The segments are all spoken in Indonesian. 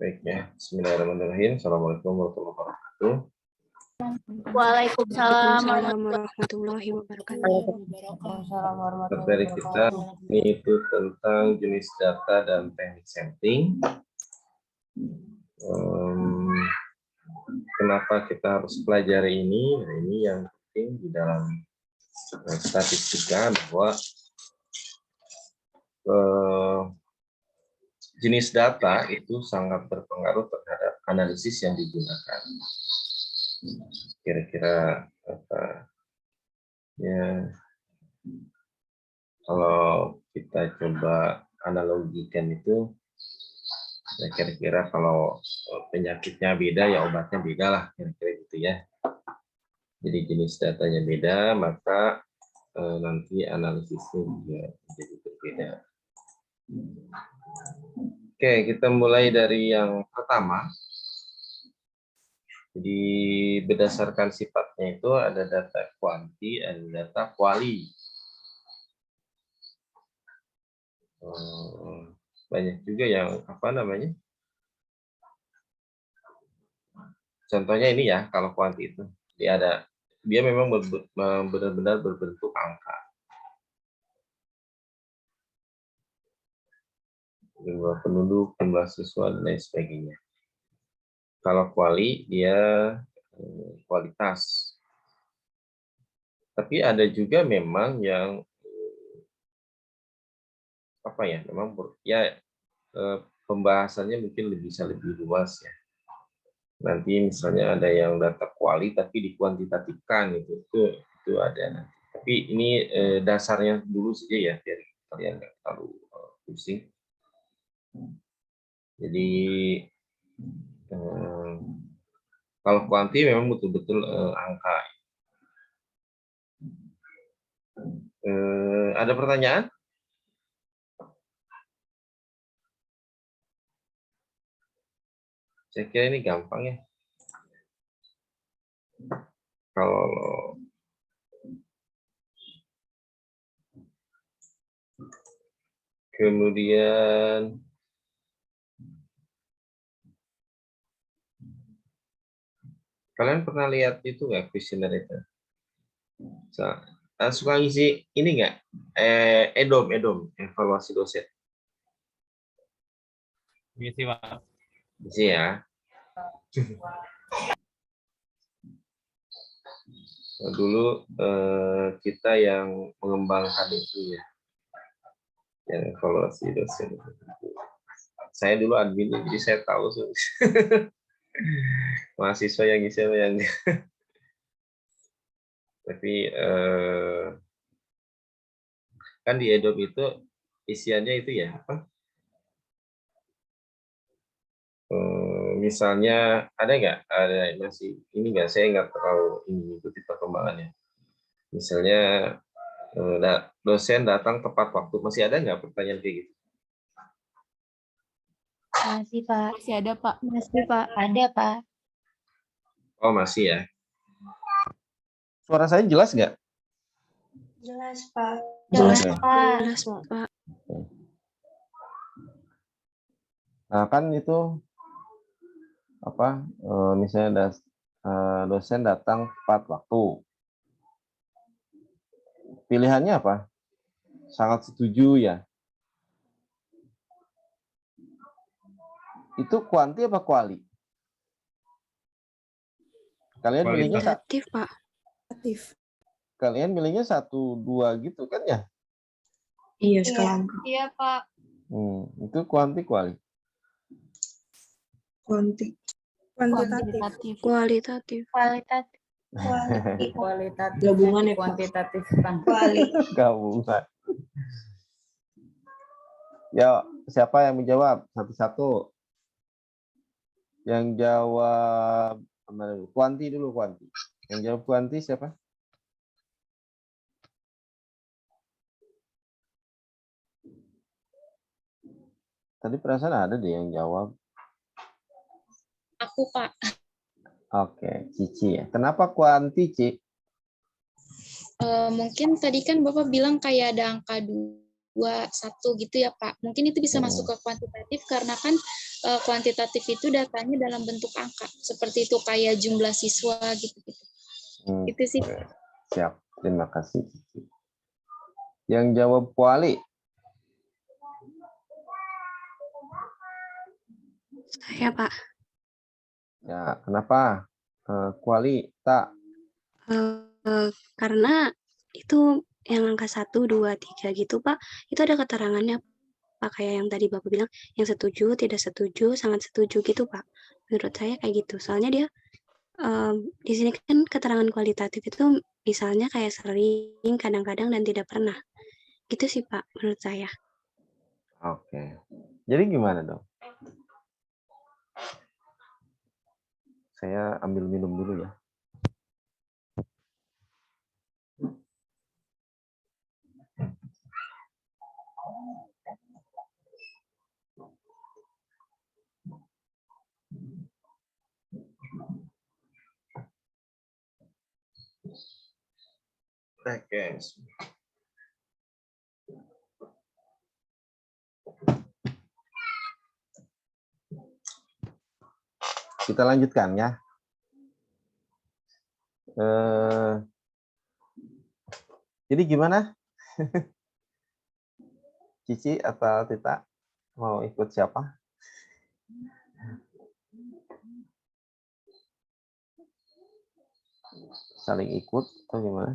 Baik ya, bismillahirrahmanirrahim. Assalamualaikum warahmatullahi wabarakatuh. Waalaikumsalam warahmatullahi wabarakatuh. Materi kita ini itu tentang jenis data dan teknik sampling. Kenapa kita harus pelajari ini? Nah, ini yang penting di dalam statistika bahwa jenis data itu sangat berpengaruh terhadap analisis yang digunakan. Kira-kira apa ya, kalau kita coba analogikan itu, ya kira-kira kalau penyakitnya beda ya obatnya beda lah, kira-kira gitu ya. Jadi jenis datanya beda, maka nanti analisisnya juga menjadi berbeda. Oke, kita mulai dari yang pertama. Jadi berdasarkan sifatnya itu ada data kuanti, ada data kuali. Banyak juga yang apa namanya? Contohnya ini ya, kalau kuanti itu dia memang benar-benar berbentuk angka. Jumlah penduduk, jumlah siswa, dan lain sebagainya. Kalau kuali, dia kualitas. Tapi ada juga memang yang apa ya, memang pembahasannya mungkin bisa lebih luas ya. Nanti misalnya ada yang data kuali tapi dikuantitatifkan itu ada nanti. Tapi ini dasarnya dulu saja ya, biar kalian nggak terlalu pusing. Jadi kalau kuanti memang betul-betul angka. Ada pertanyaan? Saya kira ini gampang ya. Kalau kemudian kalian pernah lihat itu nggak kuesioner itu? Suka ngisi ini nggak? EDOM, evaluasi dosen. Ngisi, Pak. Ngisi ya. Dulu kita yang mengembangkan itu ya, yang evaluasi dosen. Saya dulu admin, jadi saya tahu mahasiswa yang ngisi yang tapi kan di EDOM itu isiannya itu ya apa? Misalnya ada nggak? Ada masih ini nggak? Saya nggak terlalu mengikuti perkembangannya. Misalnya dosen datang tepat waktu, masih ada nggak pertanyaan kayak gitu? Masih, Pak. Masih ada, Pak. Masih, Pak. Ada, Pak. Oh, masih ya. Suara saya jelas nggak? Jelas, Pak. Jelas, Pak. Jelas, Pak. Nah, kan itu apa? Misalnya dosen datang tepat waktu. Pilihannya apa? Sangat setuju ya. Itu kuanti apa kuali? Kalian milihnya Kualitatif, Pak. Kalian milihnya 1, 2 gitu kan ya? Iya, sekarang. Iya, Pak. Itu kuanti kuali. Kuantitatif. Kualitatif. Kualitatif. Kualitatif Gabungan ya, Pak? kuantitatif kan. Gabungan. Ya, siapa yang menjawab? Satu-satu. Yang jawab kuanti dulu, kuanti. Yang jawab kuanti siapa? Tadi perasaan ada deh yang jawab. Aku, Pak. Oke, Cici ya. Kenapa kuanti, Ci? Mungkin tadi kan Bapak bilang kayak ada angka 2, 1 gitu ya, Pak. Mungkin itu bisa masuk ke kuantitatif karena kan kuantitatif itu datanya dalam bentuk angka. Seperti itu kayak jumlah siswa gitu-gitu. Itu sih. Oke. Siap, terima kasih. Yang jawab kuali. Saya, Pak. Ya, kenapa? Kuali tak. Karena itu yang angka 1, 2, 3 gitu, Pak. Itu ada keterangannya, Pak. Kayak yang tadi Bapak bilang, yang setuju, tidak setuju, sangat setuju gitu, Pak. Menurut saya kayak gitu. Soalnya dia di sini kan keterangan kualitatif itu misalnya kayak sering, kadang-kadang, dan tidak pernah. Gitu sih, Pak, menurut saya. Oke. Jadi gimana dong? Saya ambil minum dulu ya. Oke. Kita lanjutkan ya. Jadi gimana? Cici atau Tita mau ikut siapa? Saling ikut atau gimana?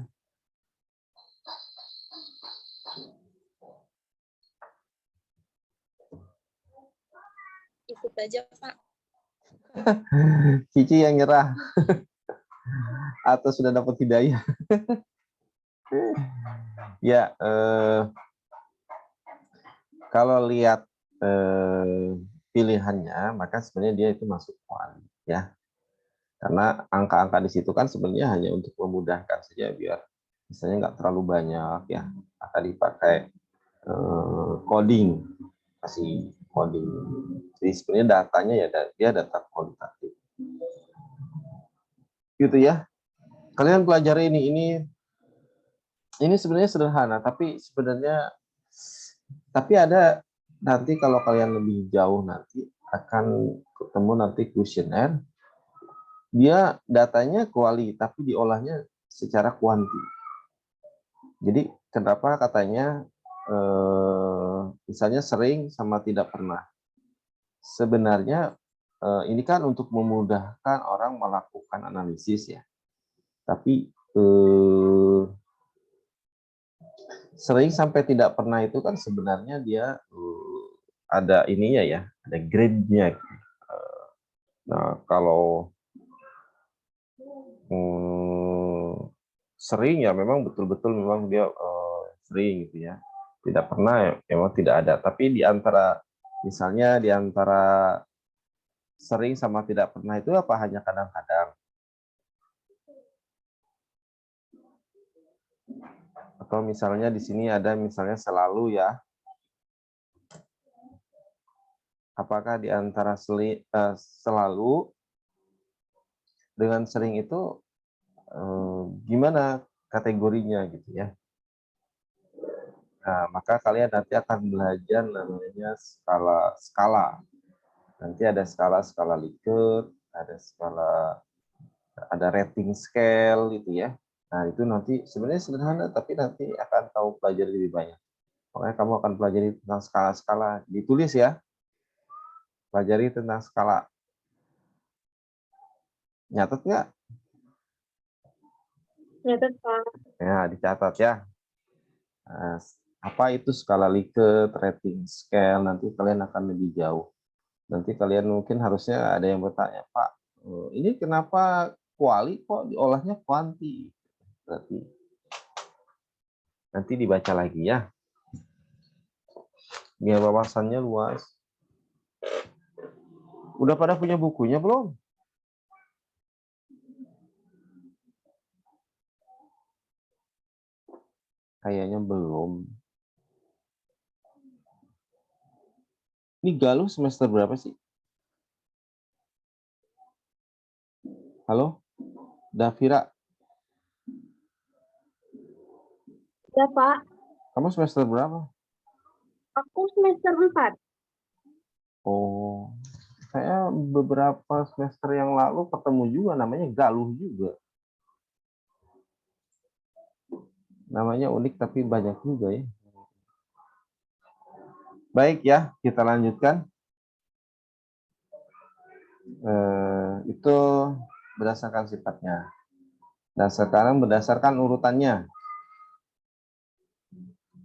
Ikut aja, Pak. Cici yang nyerah atau sudah dapat hidayah? Ya, kalau lihat pilihannya, maka sebenarnya dia itu masuk kuali, ya. Karena angka-angka di situ kan sebenarnya hanya untuk memudahkan saja biar misalnya nggak terlalu banyak ya. Akan dipakai coding, kasih coding. Jadi sebenarnya datanya ya dia data kualitatif. Gitu ya. Kalian pelajari ini sebenarnya sederhana, tapi sebenarnya ada nanti kalau kalian lebih jauh nanti akan ketemu nanti kuesioner. Dia datanya kuali tapi diolahnya secara kuanti. Jadi kenapa katanya misalnya sering sama tidak pernah. Sebenarnya ini kan untuk memudahkan orang melakukan analisis ya. Tapi sering sampai tidak pernah itu kan sebenarnya dia ada ininya ya, ada grade-nya. Nah, kalau sering ya memang betul-betul memang dia sering gitu ya. Tidak pernah ya memang tidak ada. Tapi di antara misalnya di antara sering sama tidak pernah itu apa hanya kadang-kadang? Atau misalnya di sini ada misalnya selalu ya. Apakah di antara selalu dengan sering itu gimana kategorinya gitu ya? Nah, maka kalian nanti akan belajar namanya skala. Nanti ada skala Likert, ada rating scale gitu ya. Nah, itu nanti sebenarnya sederhana tapi nanti akan tahu pelajari lebih banyak. Makanya kamu akan pelajari tentang skala-skala, ditulis ya. Pelajari tentang skala. Nyatet nggak? Nyatet, Pak. Ya, dicatat ya. Nah, apa itu skala Likert, rating scale, nanti kalian akan lebih jauh. Nanti kalian mungkin harusnya ada yang bertanya, Pak, ini kenapa kuali kok diolahnya kuanti? Berarti nanti dibaca lagi ya. Biar wawasannya luas. Udah pada punya bukunya belum? Kayaknya belum. Ini Galuh semester berapa sih? Halo? Davira, Ya, Pak. kamu semester berapa? Aku semester 4. Oh, saya beberapa semester yang lalu ketemu juga namanya Galuh juga. Namanya unik tapi banyak juga ya. Baik ya, kita lanjutkan. Itu berdasarkan sifatnya. Nah, sekarang berdasarkan urutannya.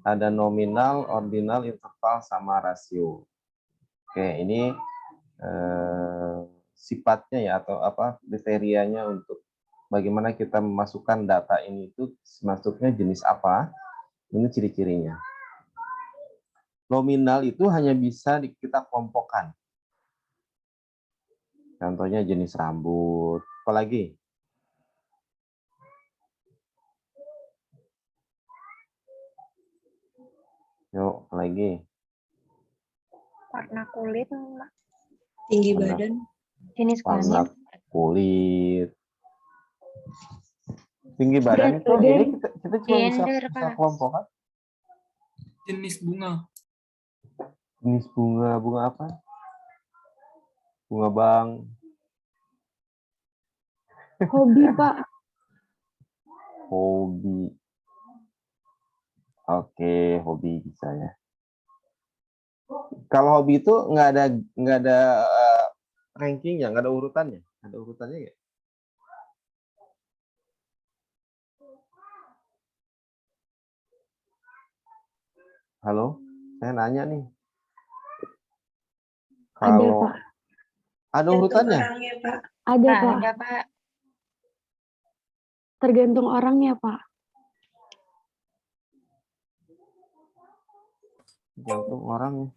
Ada nominal, ordinal, interval, sama rasio. Oke, ini sifatnya ya atau apa kriterianya untuk bagaimana kita memasukkan data ini itu masuknya jenis apa. Ini ciri-cirinya. Nominal itu hanya bisa kita kelompokkan. Contohnya jenis rambut, apalagi? Yuk, apalagi? Warna kulit, Tinggi Warna- badan. jenis Warna kelamin, kulit. Tinggi badan Berat itu badan. ini kita cuma Gender, bisa Kak. kelompokkan. Jenis bunga. Jenis bunga, bunga apa? Bunga bang. hobi, Pak. Hobi. Oke, hobi bisa ya. Kalau hobi itu nggak ada rankingnya, nggak ada urutannya. Ada urutannya nggak? Halo, saya nanya nih. Ada, Kalau Pak. ada urutannya? Ada, Pak. Ada, Pak. Tergantung orangnya, Pak. Tergantung orangnya.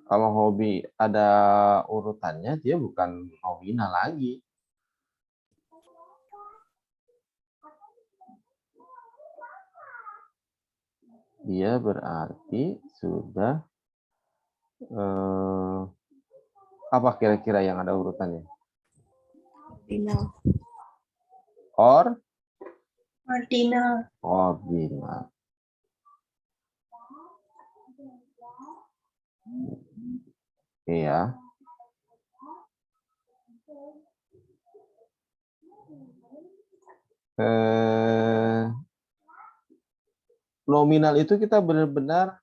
Kalau hobi ada urutannya, dia bukan nominal lagi. Dia berarti sudah apa kira-kira yang ada urutannya? Ordinal. Ordinal. Ordinal. Iya. Nominal itu kita benar-benar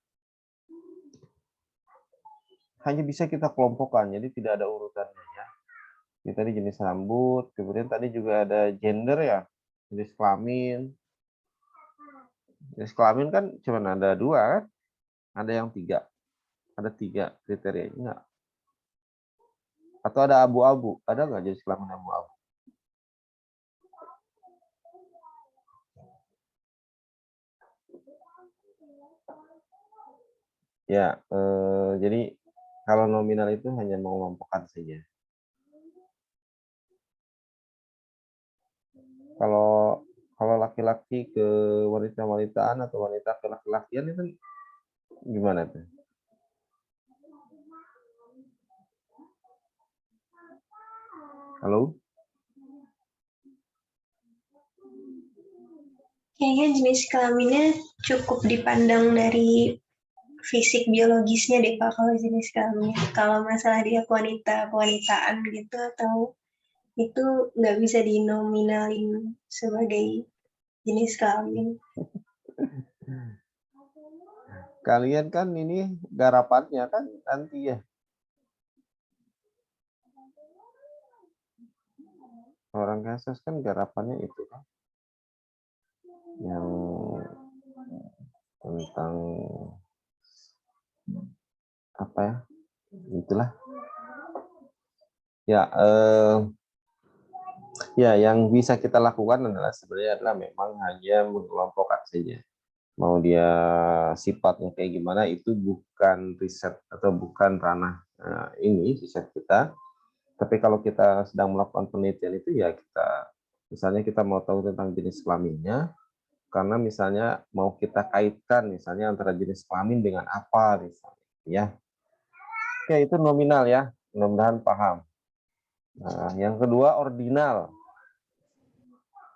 hanya bisa kita kelompokkan, jadi tidak ada urutannya ya. Ini tadi jenis rambut, kemudian tadi juga ada gender ya, jenis kelamin. Jenis kelamin kan cuma ada 2 kan? Ada yang 3. Ada 3 kriteria enggak? Atau ada abu-abu? Ada nggak jenis kelamin abu-abu? Ya, jadi kalau nominal itu hanya mengelompokkan saja. Kalau laki-laki ke wanita-wanitaan atau wanita ke laki-lakian itu gimana tuh? Halo? Kayaknya jenis kelaminnya cukup dipandang dari fisik biologisnya deh Pak, kalau jenis kelaminnya. Kalau masalah dia kewanitaan gitu atau itu nggak bisa dinominalin sebagai jenis kelamin. Kalian kan ini garapannya kan nanti ya. Orang kasus kan garapannya itu kan. Yang tentang apa ya? Itulah. Ya, ya yang bisa kita lakukan adalah sebenarnya adalah memang hanya mengelompokkan saja. Mau dia sifatnya kayak gimana itu bukan riset atau bukan ranah ini riset kita. Tapi kalau kita sedang melakukan penelitian itu ya kita misalnya kita mau tahu tentang jenis kelaminnya karena misalnya mau kita kaitkan misalnya antara jenis kelamin dengan apa misalnya ya. Oke, itu nominal ya. Mudah-mudahan paham. Nah, yang kedua ordinal.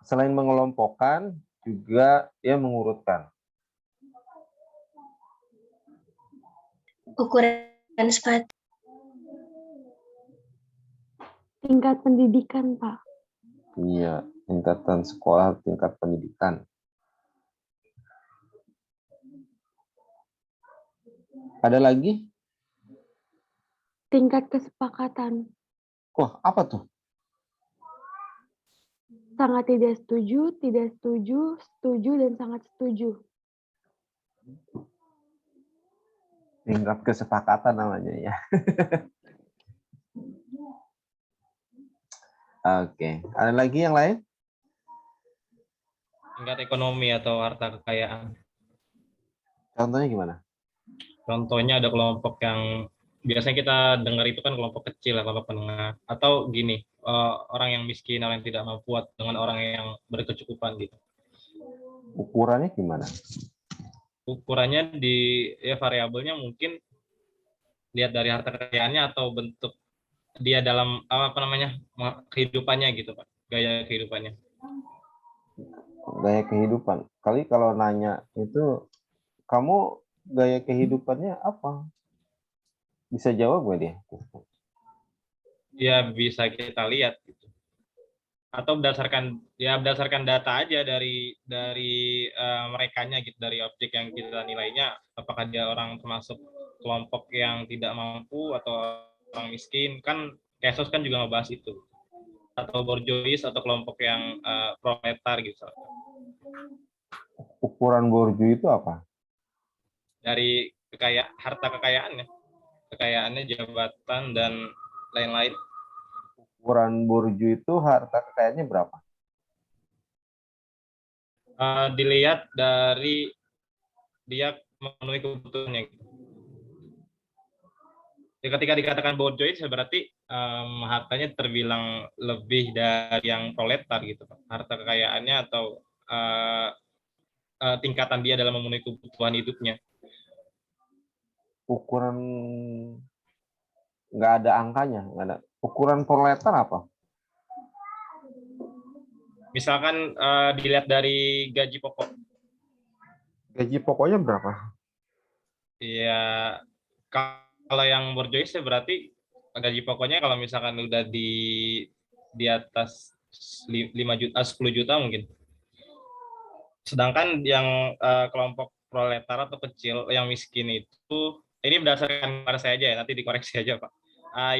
Selain mengelompokkan, juga dia mengurutkan. Ukuran sepatu. Tingkat pendidikan, Pak. Iya, tingkatan sekolah, tingkat pendidikan. Ada lagi? Tingkat kesepakatan. Wah, apa tuh? Sangat tidak setuju, setuju, dan sangat setuju. Tingkat kesepakatan namanya ya. Oke, ada lagi yang lain? Tingkat ekonomi atau harta kekayaan. Contohnya gimana? Contohnya ada kelompok yang biasanya kita dengar itu kan kelompok kecil, kelompok menengah. Atau gini, orang yang miskin, orang yang tidak mampu dengan orang yang berkecukupan gitu. Ukurannya gimana? Ukurannya ya variabelnya mungkin lihat dari harta kekayaannya atau bentuk dia dalam apa namanya kehidupannya gitu Pak, gaya kehidupannya. Gaya kehidupan. Kali kalau nanya itu, kamu gaya kehidupannya apa? Bisa jawab nggak dia? Ya bisa kita lihat gitu. Atau berdasarkan data aja dari merekanya gitu, dari objek yang kita nilainya, apakah dia orang termasuk kelompok yang tidak mampu atau orang miskin, kan Kesos kan juga ngebahas itu, atau borjuis atau kelompok yang proletar gitu. Ukuran borju itu apa? Dari harta kekayaannya jabatan dan lain-lain. Ukuran borju itu harta kekayaannya berapa? Dilihat dari dia memenuhi kebutuhannya gitu. Ketika dikatakan borjuis berarti hartanya terbilang lebih dari yang proletar gitu, harta kekayaannya atau tingkatan dia dalam memenuhi kebutuhan hidupnya. Ukuran nggak ada angkanya, nggak ada. Ukuran proletar apa? Misalkan dilihat dari gaji pokok. Gaji pokoknya berapa? Ya kalau yang borjuis berarti gaji pokoknya kalau misalkan udah di atas 5 juta, 10 juta mungkin. Sedangkan yang kelompok proletar atau kecil yang miskin itu, ini berdasarkan pada saya aja ya, nanti dikoreksi aja Pak.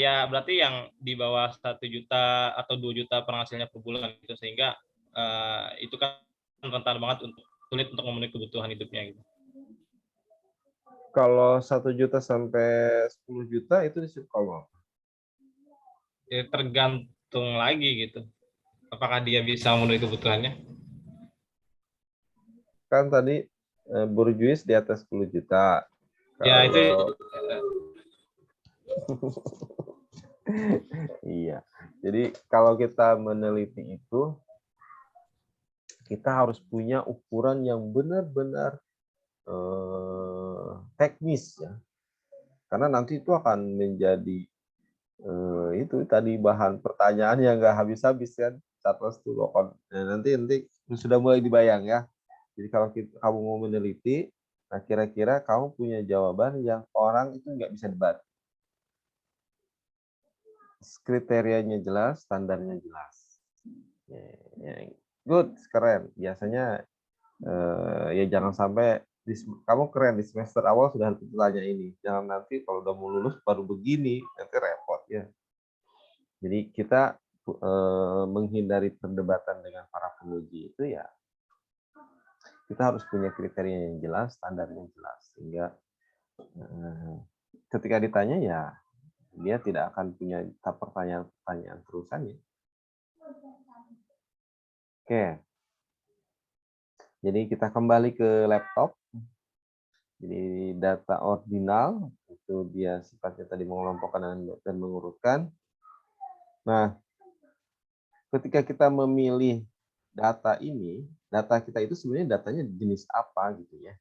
Ya berarti yang di bawah 1 juta atau 2 juta penghasilannya per bulan gitu, sehingga itu kan rentan banget sulit untuk memenuhi kebutuhan hidupnya gitu. Kalau 1 juta sampai 10 juta itu disebut kalau Ya, tergantung lagi gitu. Apakah dia bisa memenuhi kebutuhannya? kan tadi borjuis di atas 10 juta. Ya itu Iya. Jadi kalau kita meneliti itu, kita harus punya ukuran yang benar-benar teknis ya. Karena nanti itu akan menjadi itu tadi bahan pertanyaan yang nggak habis-habis kan. Nanti sudah mulai dibayang ya. Jadi kalau kamu mau meneliti, nah kira-kira kamu punya jawaban yang orang itu nggak bisa debat. Kriterianya jelas, standarnya jelas. Good, keren. Biasanya ya jangan sampai kamu keren di semester awal sudah tanya ini. Jangan nanti kalau udah mau lulus baru begini, nanti repot ya. Jadi kita menghindari perdebatan dengan para penguji itu ya kita harus punya kriteria yang jelas, standarnya jelas, sehingga ketika ditanya ya dia tidak akan punya pertanyaan-pertanyaan terusan ya. Oke. Jadi kita kembali ke laptop. Jadi data ordinal itu dia sifatnya tadi mengelompokkan dan mengurutkan. Nah, ketika kita memilih data ini, data kita itu sebenarnya datanya jenis apa gitu ya.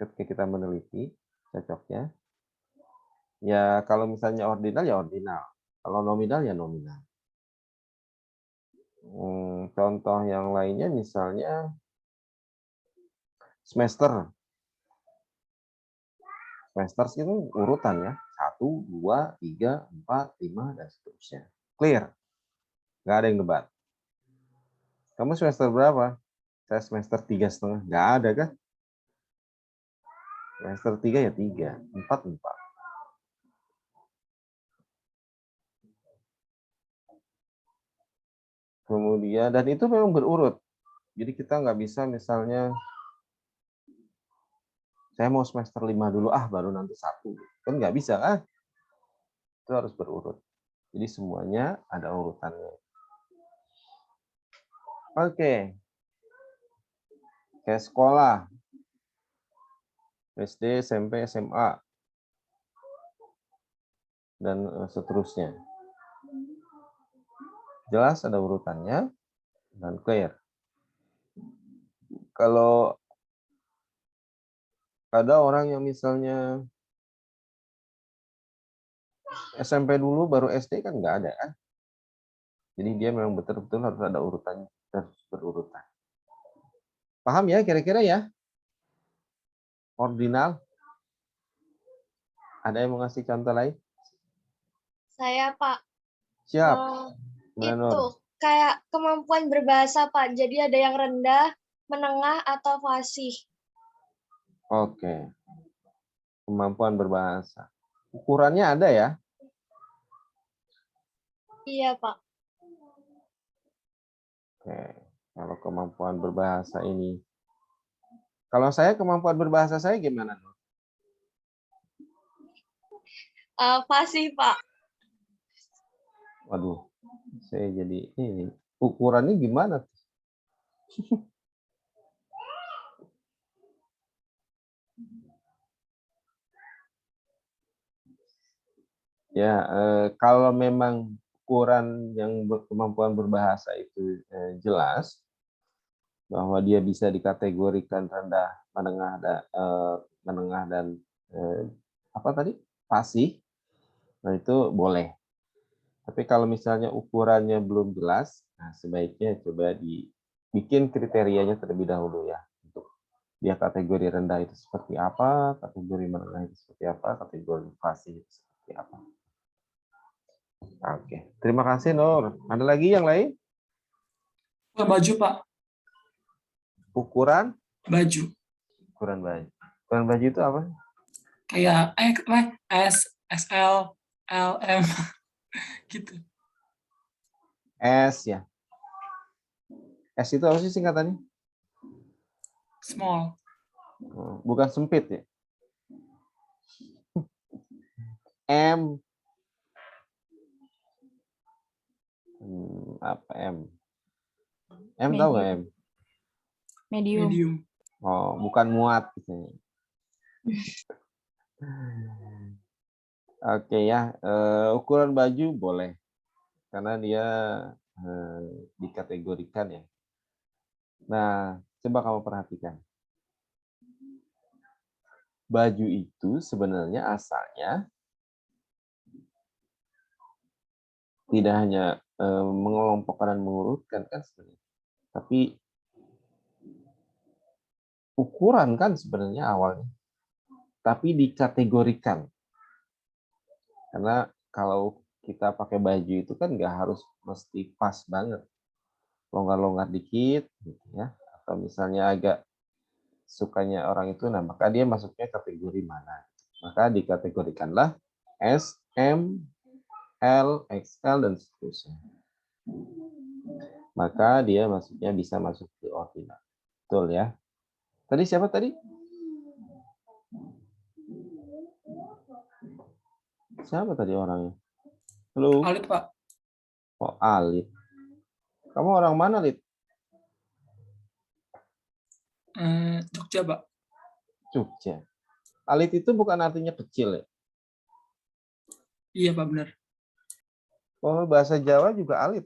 Ketika kita meneliti cocoknya. Ya kalau misalnya ordinal ya ordinal. Kalau nominal ya nominal. Contoh yang lainnya misalnya semester. Semester itu urutan ya. 1, 2, 3, 4, 5, dan seterusnya. Clear? Nggak ada yang debat. Kamu semester berapa? Saya semester 3,5. Nggak ada kan? Semester 3 ya 3, 4, 4. Kemudian, dan itu memang berurut. Jadi kita nggak bisa misalnya, saya mau semester 5 dulu, baru nanti 1. Kan nggak bisa kan? Itu harus berurut. Jadi semuanya ada urutannya. Oke. Kayak sekolah. SD, SMP, SMA. Dan seterusnya. Jelas ada urutannya dan clear. Kalau ada orang yang misalnya SMP dulu baru SD kan nggak ada kan. Jadi dia memang betul-betul harus ada urutannya, harus berurutan. Paham ya kira-kira ya? Ordinal. Ada yang mau ngasih contoh lain? Saya, Pak. Siap. Itu Nur? kayak kemampuan berbahasa, Pak. Jadi ada yang rendah, menengah, atau fasih. Oke. Kemampuan berbahasa. Ukurannya ada ya? Iya, Pak. Oke. Kalau kemampuan berbahasa ini. Kalau saya kemampuan berbahasa saya gimana? Fasih, Pak. Waduh. Saya jadi ini. Ukurannya gimana? Ya, kalau memang ukuran yang kemampuan berbahasa itu jelas, bahwa dia bisa dikategorikan rendah, menengah dan apa tadi? Fasih, nah itu boleh. Tapi kalau misalnya ukurannya belum jelas, nah sebaiknya coba dibikin kriterianya terlebih dahulu ya. Untuk dia kategori rendah itu seperti apa, kategori menengah itu seperti apa, kategori fasih itu seperti apa. Oke, terima kasih Nur. Ada lagi yang lain? Baju, Pak. Ukuran? Baju. Ukuran baju. Ukuran baju itu apa? Kayak S, XL, L, M. Gitu. S ya. S itu apa sih singkatannya? Small. Bukan sempit ya? M. Apa M? M tahu nggak M? Medium. Oh, bukan muat gitu. Oke ya, ukuran baju boleh karena dia dikategorikan ya. Nah, coba kamu perhatikan. Baju itu sebenarnya asalnya tidak hanya mengelompokkan dan mengurutkan kan sebenarnya, tapi ukuran kan sebenarnya awalnya, tapi dikategorikan. Karena kalau kita pakai baju itu kan nggak harus mesti pas banget, longgar-longgar dikit, gitu ya, atau misalnya agak sukanya orang itu, nah maka dia masuknya kategori mana? Maka dikategorikanlah S, M, L, XL, dan seterusnya. Maka dia masuknya bisa masuk ke ordinal. Betul ya? Tadi siapa tadi? Siapa tadi orangnya? Halo? Alit, Pak. Oh, Alit. Kamu orang mana, Alit? Jogja, Pak. Jogja. Alit itu bukan artinya kecil ya? Iya, Pak, benar. Oh, bahasa Jawa juga alit.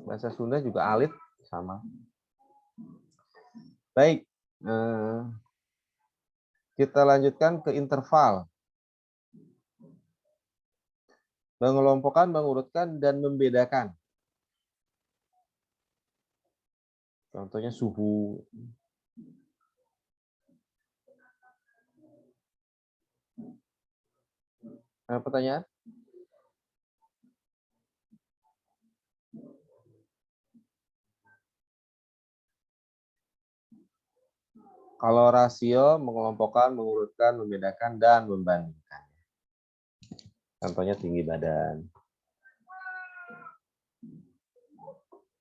Bahasa Sunda juga alit, sama. Baik. Kita lanjutkan ke interval. Mengelompokkan, mengurutkan, dan membedakan. Contohnya suhu. Ada pertanyaan? Kalau rasio, mengelompokkan, mengurutkan, membedakan, dan membandingkan. Contohnya tinggi badan.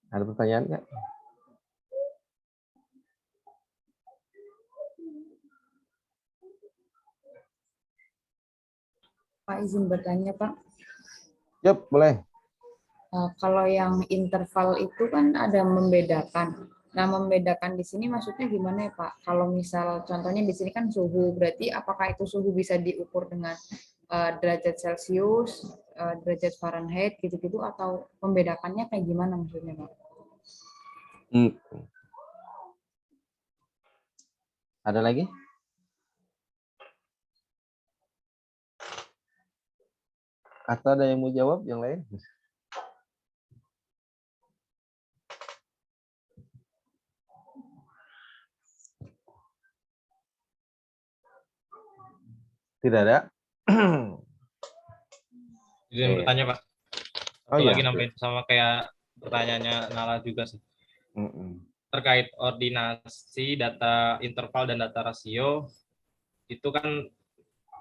Ada pertanyaan nggak? Pak, izin bertanya, Pak. Yap, boleh. Kalau yang interval itu kan ada membedakan. Nah, membedakan di sini maksudnya gimana ya, Pak? Kalau misal contohnya di sini kan suhu, berarti apakah itu suhu bisa diukur dengan derajat Celcius, derajat Fahrenheit, gitu-gitu, atau membedakannya kayak gimana maksudnya, Pak? Ada lagi? Atau ada yang mau jawab yang lain? Tidak ada? Izin bertanya, Pak. Oh, Satu iya. lagi nambahin sama kayak pertanyaannya Nala juga sih. Terkait ordinasi data interval dan data rasio, itu kan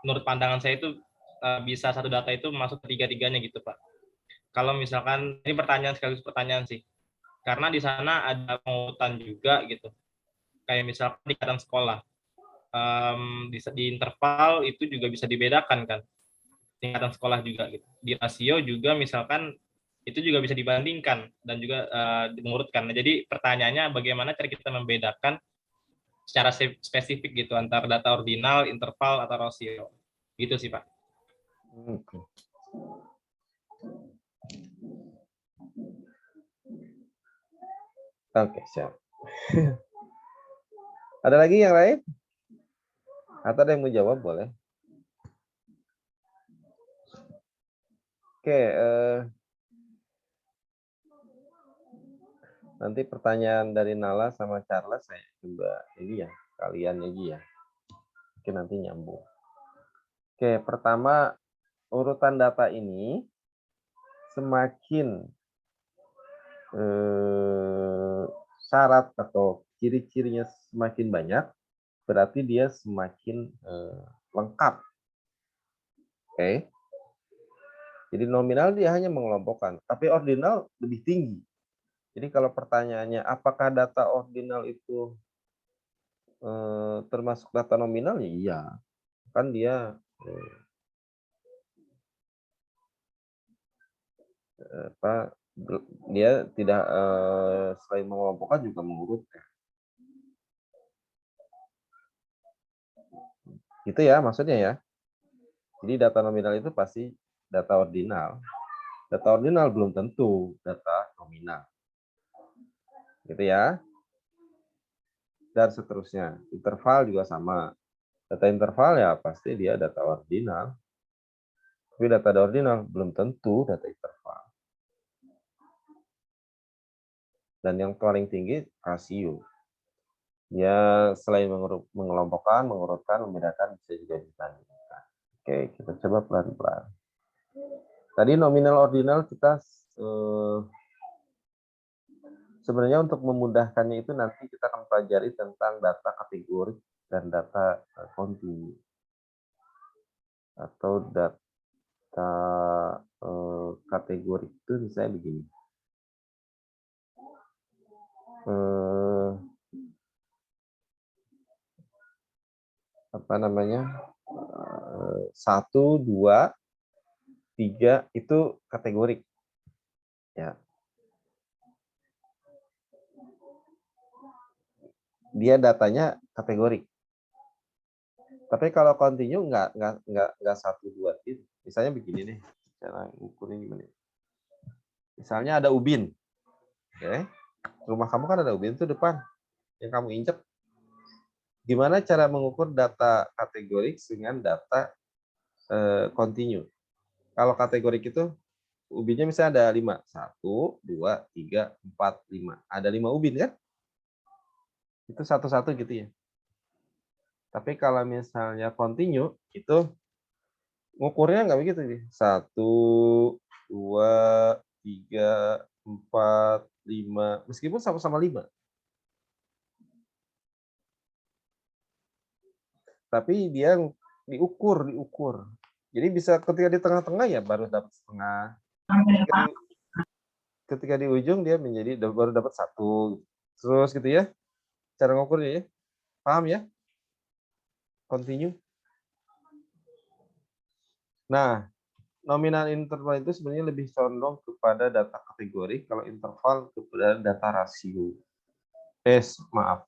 menurut pandangan saya itu bisa satu data itu masuk ke tiga-tiganya gitu, Pak. Kalau misalkan, ini pertanyaan sekaligus pertanyaan sih, karena di sana ada pengurutan juga gitu. Kayak misalkan di tingkatan sekolah, di interval itu juga bisa dibedakan kan, tingkatan sekolah juga gitu. Di rasio juga misalkan itu juga bisa dibandingkan dan juga mengurutkan. Nah, jadi pertanyaannya bagaimana cara kita membedakan secara spesifik gitu antara data ordinal, interval atau rasio. Gitu sih, Pak. Oke, siap. Ada lagi yang lain? Atau ada yang mau jawab, boleh. Oke, nanti pertanyaan dari Nala sama Charles saya coba ini ya, kalian aja ya. Mungkin nanti nyambung. Oke, pertama urutan data ini semakin syarat atau ciri-cirinya semakin banyak, berarti dia semakin lengkap. Oke. Jadi nominal dia hanya mengelompokkan, tapi ordinal lebih tinggi. Jadi kalau pertanyaannya apakah data ordinal itu termasuk data nominal, ya iya. Kan dia dia tidak selain mengelompokkan juga mengurutkan. Gitu ya maksudnya ya. Jadi data nominal itu pasti data ordinal. Data ordinal belum tentu data nominal. Gitu ya. Dan seterusnya. Interval juga sama. Data interval ya pasti dia data ordinal. Tapi data ordinal belum tentu data interval. Dan yang paling tinggi rasio. Ya selain mengelompokkan, mengurutkan, membedakan bisa juga dibandingkan. Oke, kita coba pelan-pelan. Tadi nominal ordinal kita sebenarnya untuk memudahkannya itu nanti kita akan pelajari tentang data kategori dan data kontinu. Atau data kategori itu misalnya begini. Apa namanya? 1, 2, 3 itu kategorik. Ya. Dia datanya kategorik. Tapi kalau kontinu enggak 1, 2 itu. Misalnya begini nih, cara ukurnya gimana? Misalnya ada ubin. Oke. Rumah kamu kan ada ubin itu depan. Yang kamu injek. Gimana cara mengukur data kategorik dengan data kontinu? Kalau kategorik itu ubinnya misalnya ada 5. 1, 2, 3, 4, 5. Ada 5 ubin kan? Itu satu-satu gitu ya. Tapi kalau misalnya continue itu ngukurnya nggak begitu nih. 1, 2, 3, 4, 5. Meskipun sama-sama 5. Tapi dia diukur. Jadi bisa ketika di tengah-tengah ya baru dapat setengah. Ketika di ujung dia menjadi baru dapat 1. Terus gitu ya. Cara ngukurnya ya. Paham ya? Continue. Nah, nominal interval itu sebenarnya lebih condong kepada data kategori, kalau interval kepada data rasio. Maaf.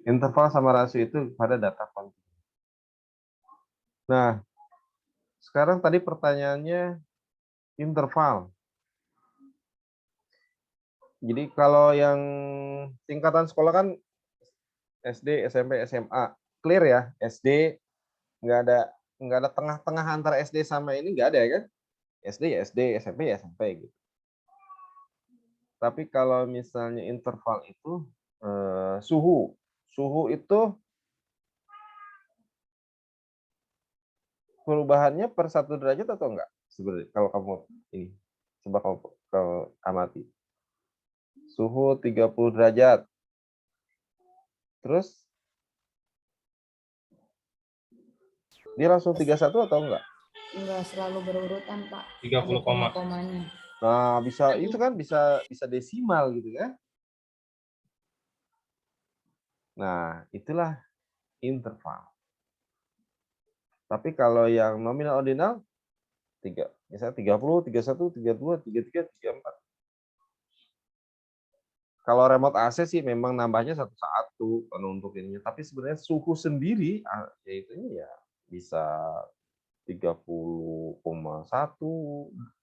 Interval sama rasio itu pada data kontinu. Nah, sekarang tadi pertanyaannya interval. Jadi kalau yang tingkatan sekolah kan SD, SMP, SMA, clear ya. SD nggak ada tengah-tengah antara SD sama ini, nggak ada ya kan? SD ya SD, SMP ya SMP gitu. Tapi kalau misalnya interval itu suhu itu perubahannya per 1 derajat atau enggak? Sebenarnya kalau kamu ini coba kamu amati. Suhu 30 derajat. Terus dia langsung 31 atau enggak? Enggak selalu berurutan, Pak. 30 koma. Komanya. Nah, bisa itu kan bisa desimal gitu kan? Nah, itulah interval. Tapi kalau yang nominal ordinal misalnya 30, 31, 32, 33, 34. Kalau remote AC sih memang nambahnya satu-satu kan untuk ininya. Tapi sebenarnya suhu sendiri yaitu ya bisa 30,1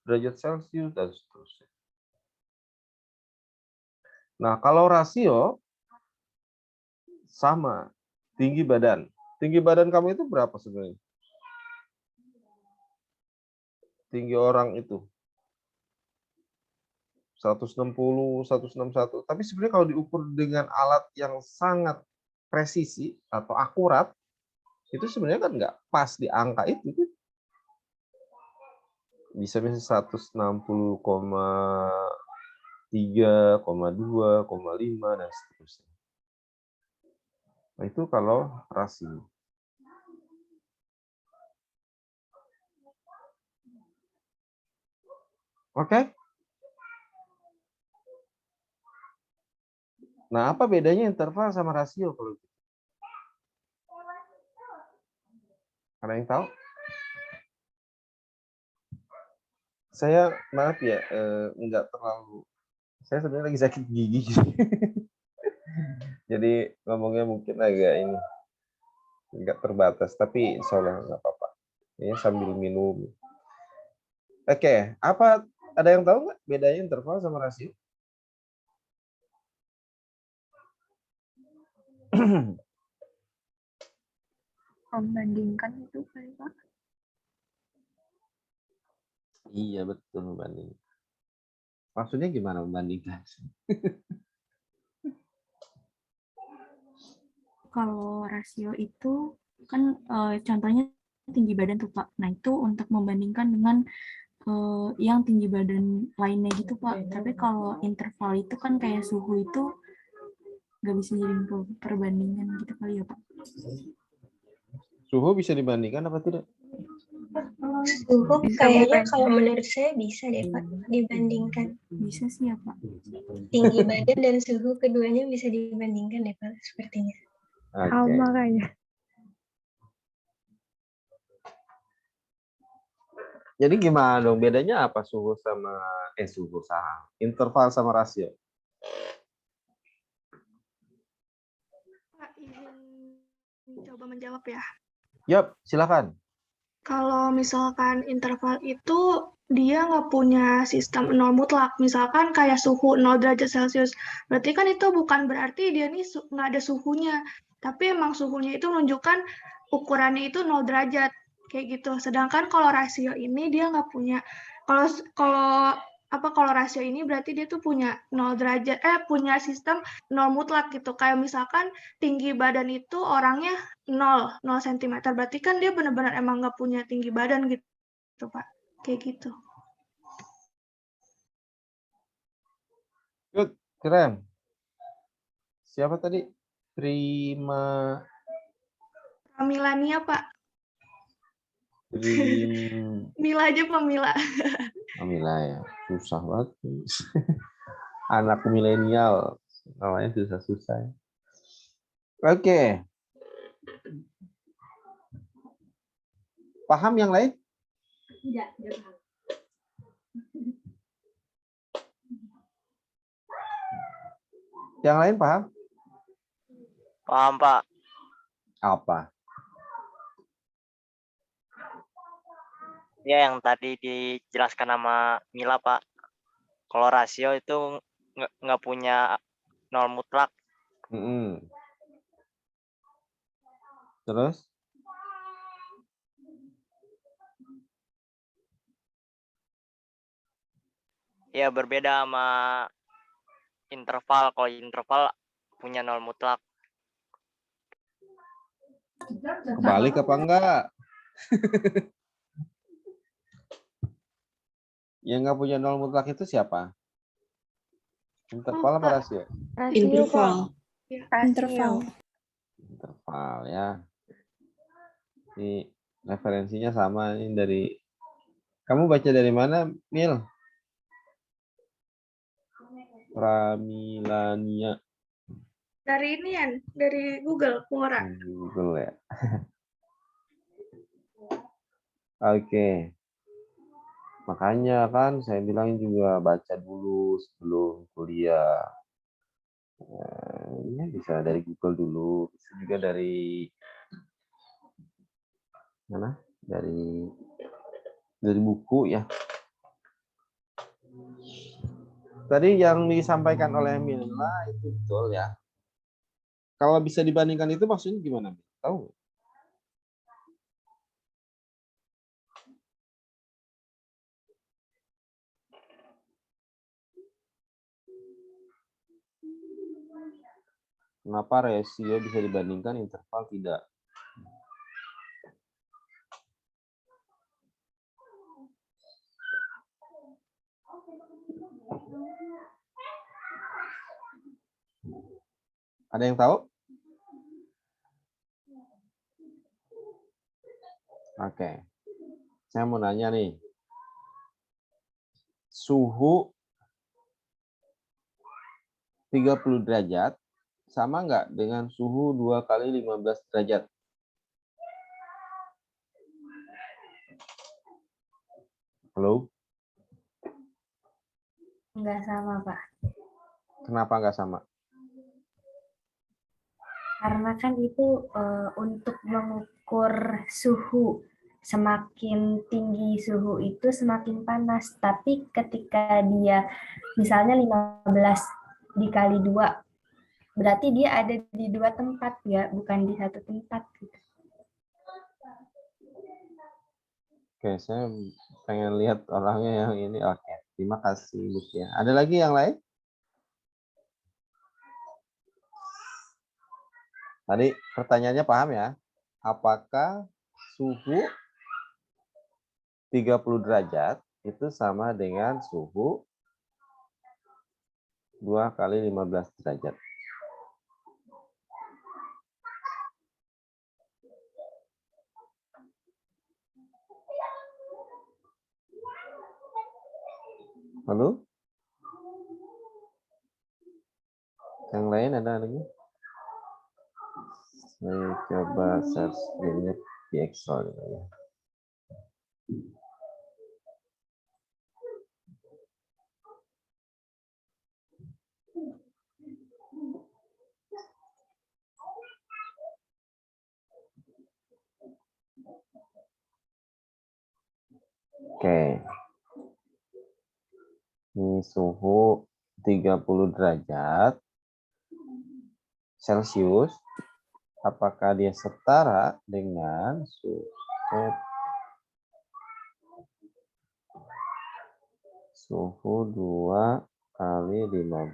derajat Celcius dan seterusnya. Nah, kalau rasio sama tinggi badan. Tinggi badan kamu itu berapa sebenarnya? Tinggi orang itu 160, 161. Tapi sebenarnya kalau diukur dengan alat yang sangat presisi atau akurat, itu sebenarnya kan nggak pas di angka itu. Bisa misalnya 160,3, 2,5 dan seterusnya. Nah, itu kalau rasio. Oke? Nah, apa bedanya interval sama rasio kalau gitu? Ada yang tahu? Saya maaf ya, enggak terlalu. Saya sebenarnya lagi sakit gigi. Jadi ngomongnya mungkin agak ini enggak terbatas, tapi insya Allah nggak apa-apa. Ini sambil minum. Oke, apa ada yang tahu nggak bedanya interval sama rasio? Membandingkan itu kan, Pak. Iya, betul membanding. Maksudnya gimana membandingkan? Kalau rasio itu kan contohnya tinggi badan tuh Pak. Nah itu untuk membandingkan dengan yang tinggi badan lainnya gitu Pak. Tapi kalau interval itu kan kayak suhu itu nggak bisa jadi perbandingan gitu kali ya Pak. Suhu bisa dibandingkan apa tidak? Suhu kayaknya kalau menurut saya bisa deh Pak dibandingkan. Bisa sih ya Pak. Tinggi badan dan suhu keduanya bisa dibandingkan deh Pak sepertinya. Okay. Makanya. Jadi gimana dong? Bedanya apa suhu sama interval sama rasio? Pak, izin coba menjawab ya. Yap, silakan. Kalau misalkan interval itu dia nggak punya sistem nol mutlak, misalkan kayak suhu 0 derajat Celcius, berarti kan itu bukan berarti dia nih nggak ada suhunya, tapi emang suhunya itu menunjukkan ukurannya itu 0 derajat. kayak gitu. Sedangkan kalau rasio ini dia nggak punya. Kalau rasio ini berarti dia tuh punya 0 derajat, punya sistem 0 mutlak gitu. Kayak misalkan tinggi badan itu orangnya 0 cm. Berarti kan dia benar-benar emang nggak punya tinggi badan gitu, Pak. Kayak gitu. Good, keren. Siapa tadi? Pramilania, Pak. Prim Mila aja, Pak, Mila. Mila ya. Susah banget. Anak milenial. Namanya susah-susah. Oke. Paham yang lain? Tidak paham. Yang lain paham? Paham, Pak. Apa? Ya, yang tadi dijelaskan sama Mila, Pak. Kalau rasio itu nggak punya 0 mutlak. Terus? Ya, berbeda sama interval. Kalau interval punya 0 mutlak. Kebalik apa enggak? Yang nggak punya 0 mutlak itu siapa? Interval apa rasio? Interval. Interval. Interval ya. Ini referensinya sama ini dari. Kamu baca dari mana, Mil? Pramilania. Dari ini ya, dari Google, Quora. Google ya. Oke. Makanya kan saya bilang juga baca dulu sebelum kuliah. Ini bisa dari Google dulu, bisa juga dari mana? Dari buku ya. Tadi yang disampaikan oleh Mila itu betul ya. Kalau bisa dibandingkan itu maksudnya gimana? Tahu? Kenapa rasio bisa dibandingkan, interval tidak? Ada yang tahu? Oke. Saya mau nanya nih. Suhu 30 derajat sama nggak dengan suhu 2 kali 15 derajat? Halo? Nggak sama, Pak. Kenapa nggak sama? Karena kan itu untuk mengukur suhu. Semakin tinggi suhu itu semakin panas. Tapi ketika dia misalnya 15 dikali 2, berarti dia ada di 2 tempat ya, bukan di 1 tempat. Gitu. Oke, saya pengen lihat orangnya yang ini. Oke, terima kasih Bu ya. Ada lagi yang lain? Tadi pertanyaannya paham ya? Apakah suhu 30 derajat itu sama dengan suhu 2 kali 15 derajat? Halo? Yang lain ada lagi? Saya coba search di Excel ya. Oke. Ini suhu 30 derajat Celcius. Apakah dia setara dengan suhu Suhu 2 kali 15.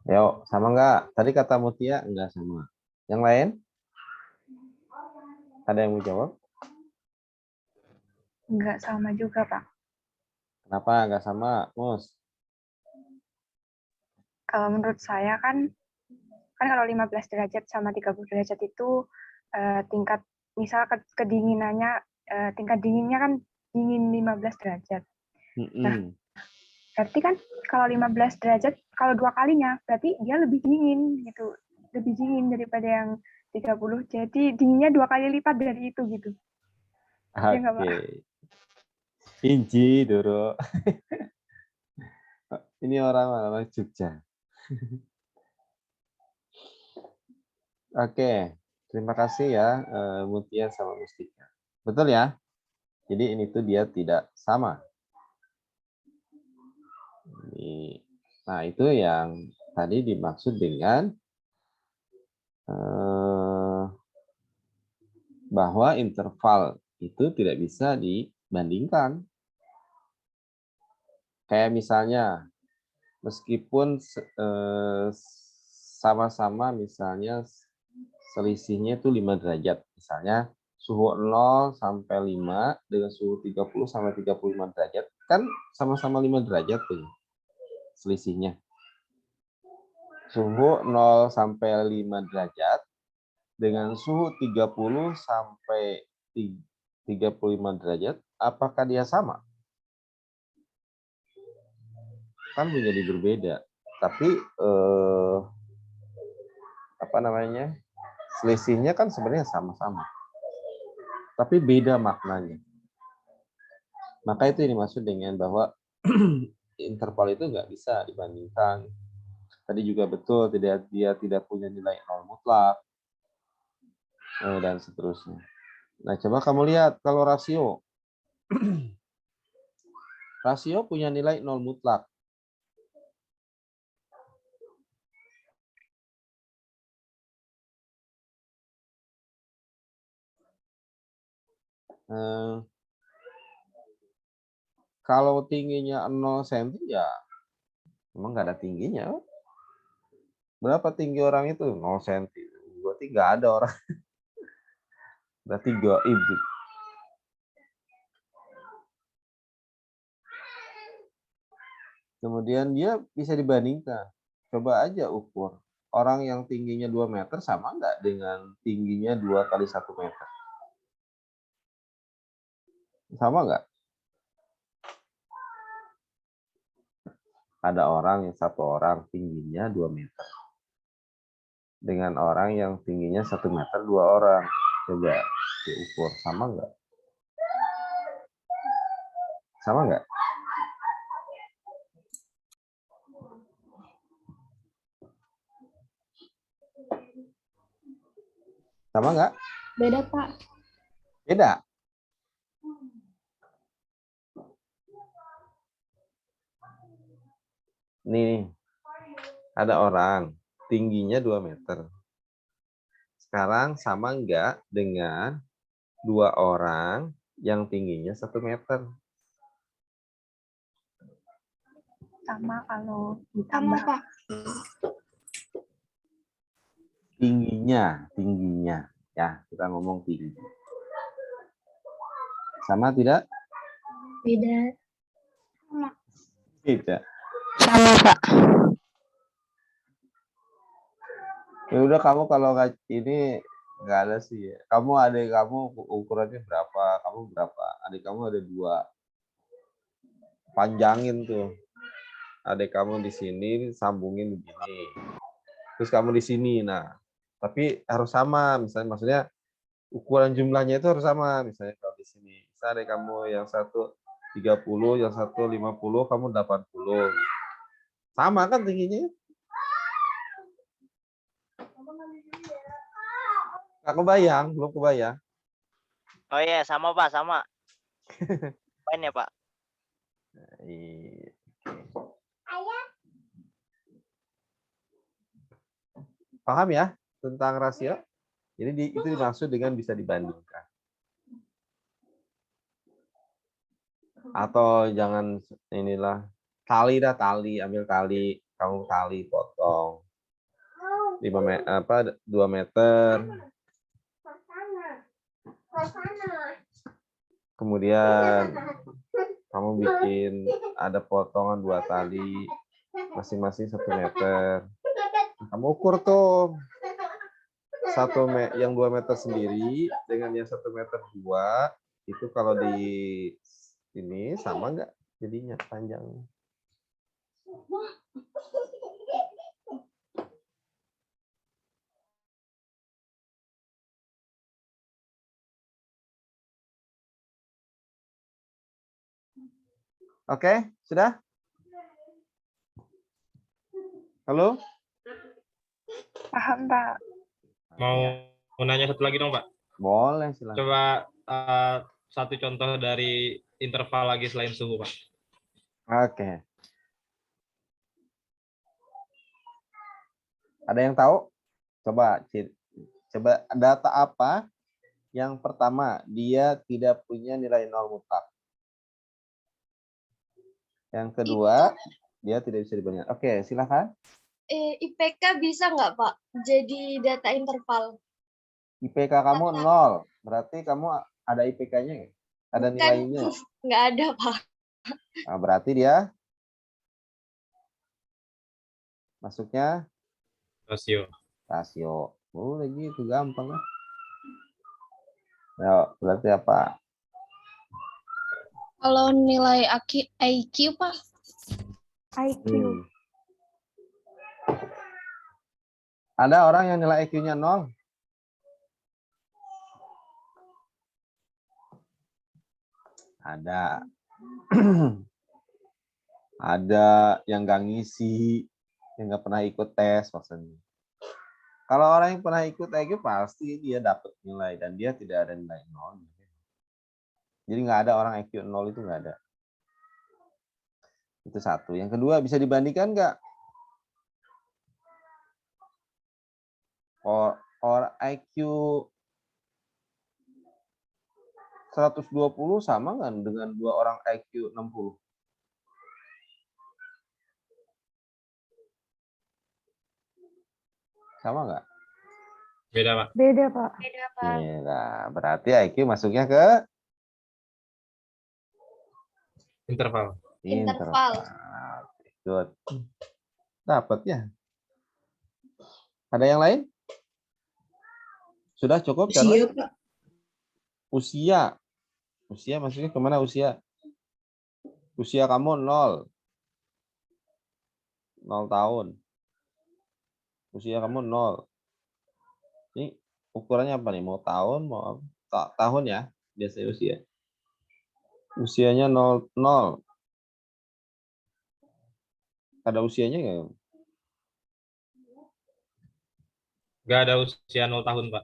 Yuk, sama nggak? Tadi kata Mutia nggak sama. Yang lain? Ada yang mau jawab? Nggak sama juga, Pak. Kenapa nggak sama, Mus? Kalau menurut saya kan kalau 15 derajat sama 30 derajat itu tingkat, misal kedinginannya, tingkat dinginnya kan dingin 15 derajat. Nah, berarti kan kalau 15 derajat, kalau 2 kalinya, berarti dia lebih dingin gitu. Lebih dingin daripada yang 30. Jadi dinginnya 2 kali lipat dari itu gitu. Ya nggak, Pak? Oke. Inji, Doro. Ini orang Jogja. Oke, terima kasih ya Mutia sama Mustika. Betul ya? Jadi ini tuh dia tidak sama. Nah, itu yang tadi dimaksud dengan bahwa interval itu tidak bisa dibandingkan. Kayak misalnya, meskipun sama-sama misalnya selisihnya itu 5 derajat. Misalnya suhu 0 sampai 5 dengan suhu 30 sampai 35 derajat. Kan sama-sama 5 derajat tuh selisihnya. Suhu 0 sampai 5 derajat dengan suhu 30 sampai 35 derajat, apakah dia sama? Kan menjadi berbeda. Tapi selisihnya kan sebenarnya sama-sama. Tapi beda maknanya. Maka itu yang dimaksud dengan bahwa interval itu nggak bisa dibandingkan. Tadi juga betul, dia tidak punya nilai nol mutlak, dan seterusnya. Nah, coba kamu lihat kalau rasio. Rasio punya nilai nol mutlak. Kalau tingginya 0 cm ya memang nggak ada tingginya. Berapa tinggi orang itu? 0 cm. Berarti nggak ada orang. Berarti gaib. Kemudian dia bisa dibandingkan. Coba aja ukur. Orang yang tingginya 2 meter sama nggak dengan tingginya 2 kali 1 meter? Sama nggak? Ada orang yang satu orang tingginya 2 meter. Dengan orang yang tingginya 1 meter 2 orang. Coba diukur. Sama nggak? Sama nggak? Sama nggak? Beda, Pak. Beda. Nih, ada orang tingginya 2 meter. Sekarang sama nggak dengan 2 orang yang tingginya 1 meter? Sama kalau ditambah. Pak. Tingginya. Ya, kita ngomong tinggi. Sama tidak? Beda. Tidak. Sama, Pak. Ya udah, kamu kalau ini nggak ada sih ya. Kamu adik kamu ukurannya berapa? Kamu berapa? Adik kamu ada 2. Panjangin tuh. Adik kamu di sini sambungin begini. Terus kamu di sini. Nah, tapi harus sama. Misalnya maksudnya ukuran jumlahnya itu harus sama. Misalnya kalau di sini, misalnya adik kamu yang satu 30, yang satu 50, kamu 80. Sama kan tingginya? Nggak kebayang, belum kebayang. Oh iya, sama Pak, sama. Main ya Pak? Paham ya tentang rasio? Jadi itu dimaksud dengan bisa dibandingkan. Atau jangan inilah tali, ambil tali, kamu tali potong 5 meter, 2 meter. Kemudian kamu bikin ada potongan 2 tali masing-masing 1 meter. Kamu ukur tuh yang 2 meter sendiri dengan yang 1 meter 2 itu kalau di ini sama nggak jadinya panjangnya? Oke, sudah? Halo? Paham, Pak. Mau nanya satu lagi dong, Pak. Boleh, silakan. Coba satu contoh dari interval lagi selain suhu, Pak. Oke. Ada yang tahu? Coba data apa yang pertama dia tidak punya nilai nol mutlak. Yang kedua, dia tidak bisa dibandingkan. Oke, silakan. IPK bisa nggak, Pak? Jadi data interval. IPK kamu 0. Berarti kamu ada IPK-nya nggak? Ada nilainya? Nggak ada, Pak. Nah, berarti dia masuknya rasio. Boleh gitu, gampang lah. Ya, berarti apa? Kalau nilai IQ, Pak? IQ. Ada orang yang nilai IQ-nya 0? Ada. Ada yang nggak ngisi, yang nggak pernah ikut tes maksudnya. Kalau orang yang pernah ikut IQ pasti dia dapat nilai dan dia tidak ada nilai 0. Jadi nggak ada orang IQ 0 itu nggak ada. Itu satu. Yang kedua, bisa dibandingkan nggak? Orang IQ 120 sama nggak dengan 2 orang IQ 60? Sama nggak? Beda, Pak. Beda, Pak. Beda. Berarti IQ masuknya ke interval. Good. Dapat ya. Ada yang lain? Sudah cukup? Usia, Pak. Usia. Usia maksudnya kemana usia? Usia kamu 0. 0 tahun. Usia kamu 0. Ini ukurannya apa nih? Mau tahun, mau tahun ya? Biasanya usia. Usianya 0. Ada usianya nggak? Nggak ada usia 0 tahun, Pak.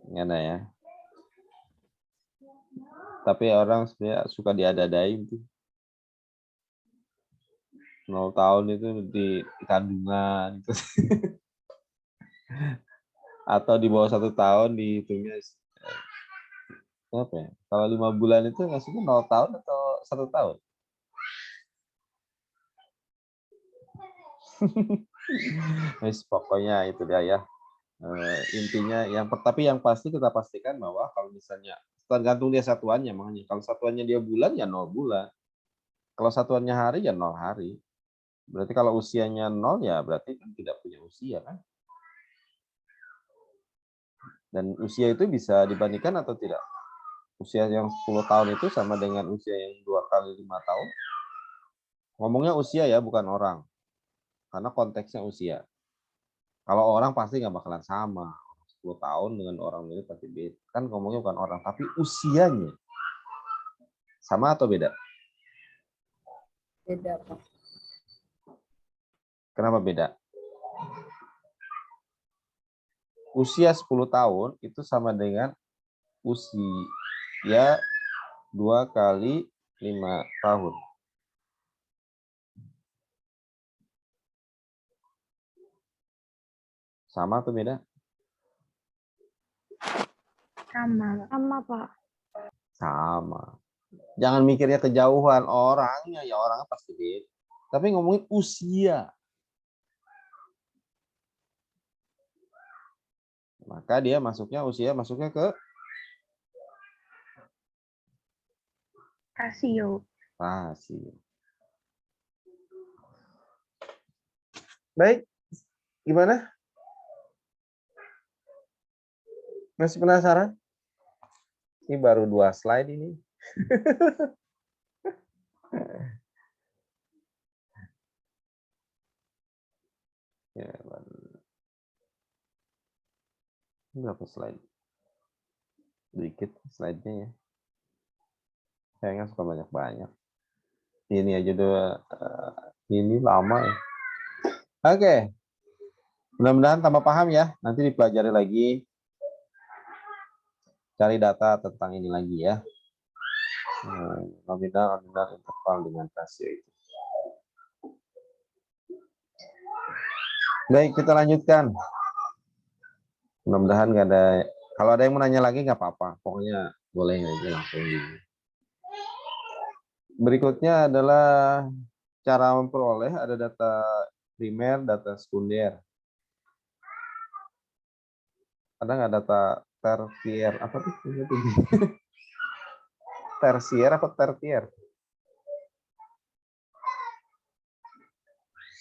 Nggak ada ya. Tapi orang sebenarnya suka diada-adain tuh. 0 tahun itu di kandungan. Atau di bawah 1 tahun dihitungnya apa ya? Kalau 5 bulan itu maksudnya 0 tahun atau 1 tahun? Pokoknya itu dia ya. Intinya tapi yang pasti kita pastikan bahwa kalau misalnya tergantung dia satuannya, makanya kalau satuannya dia bulan ya 0 bulan. Kalau satuannya hari ya 0 hari. Berarti kalau usianya 0 ya berarti kan tidak punya usia kan? Dan usia itu bisa dibandingkan atau tidak? Usia yang 10 tahun itu sama dengan usia yang 2 kali 5 tahun? Ngomongnya usia ya, bukan orang. Karena konteksnya usia. Kalau orang pasti nggak bakalan sama. 10 tahun dengan orang ini pasti beda. Kan ngomongnya bukan orang, tapi usianya. Sama atau beda? Beda, Pak. Kenapa beda? Usia 10 tahun itu sama dengan usia 2 kali 5 tahun. Sama atau beda? Sama. Sama, Pak. Sama. Jangan mikirnya kejauhan orangnya, ya orangnya pasti beda. Tapi ngomongin usia. Maka dia masuknya ke Rasio. rasio. Baik, gimana? Masih penasaran? Ini baru 2 slide ini. Ya, berapa slide? Dikit slide-nya ya. Saya nggak suka banyak-banyak. Ini aja udah, ini lama ya. Oke. Mudah-mudahan tambah paham ya. Nanti dipelajari lagi. Cari data tentang ini lagi ya. Nominal, interval dengan rasio itu. Baik, kita lanjutkan. Mudah-mudahan nggak ada. Kalau ada yang mau nanya lagi nggak apa-apa. Pokoknya boleh aja langsung di. Berikutnya adalah cara memperoleh, ada data primer, data sekunder. Ada nggak data tersier? Apa tuh? Tersier apa tertier?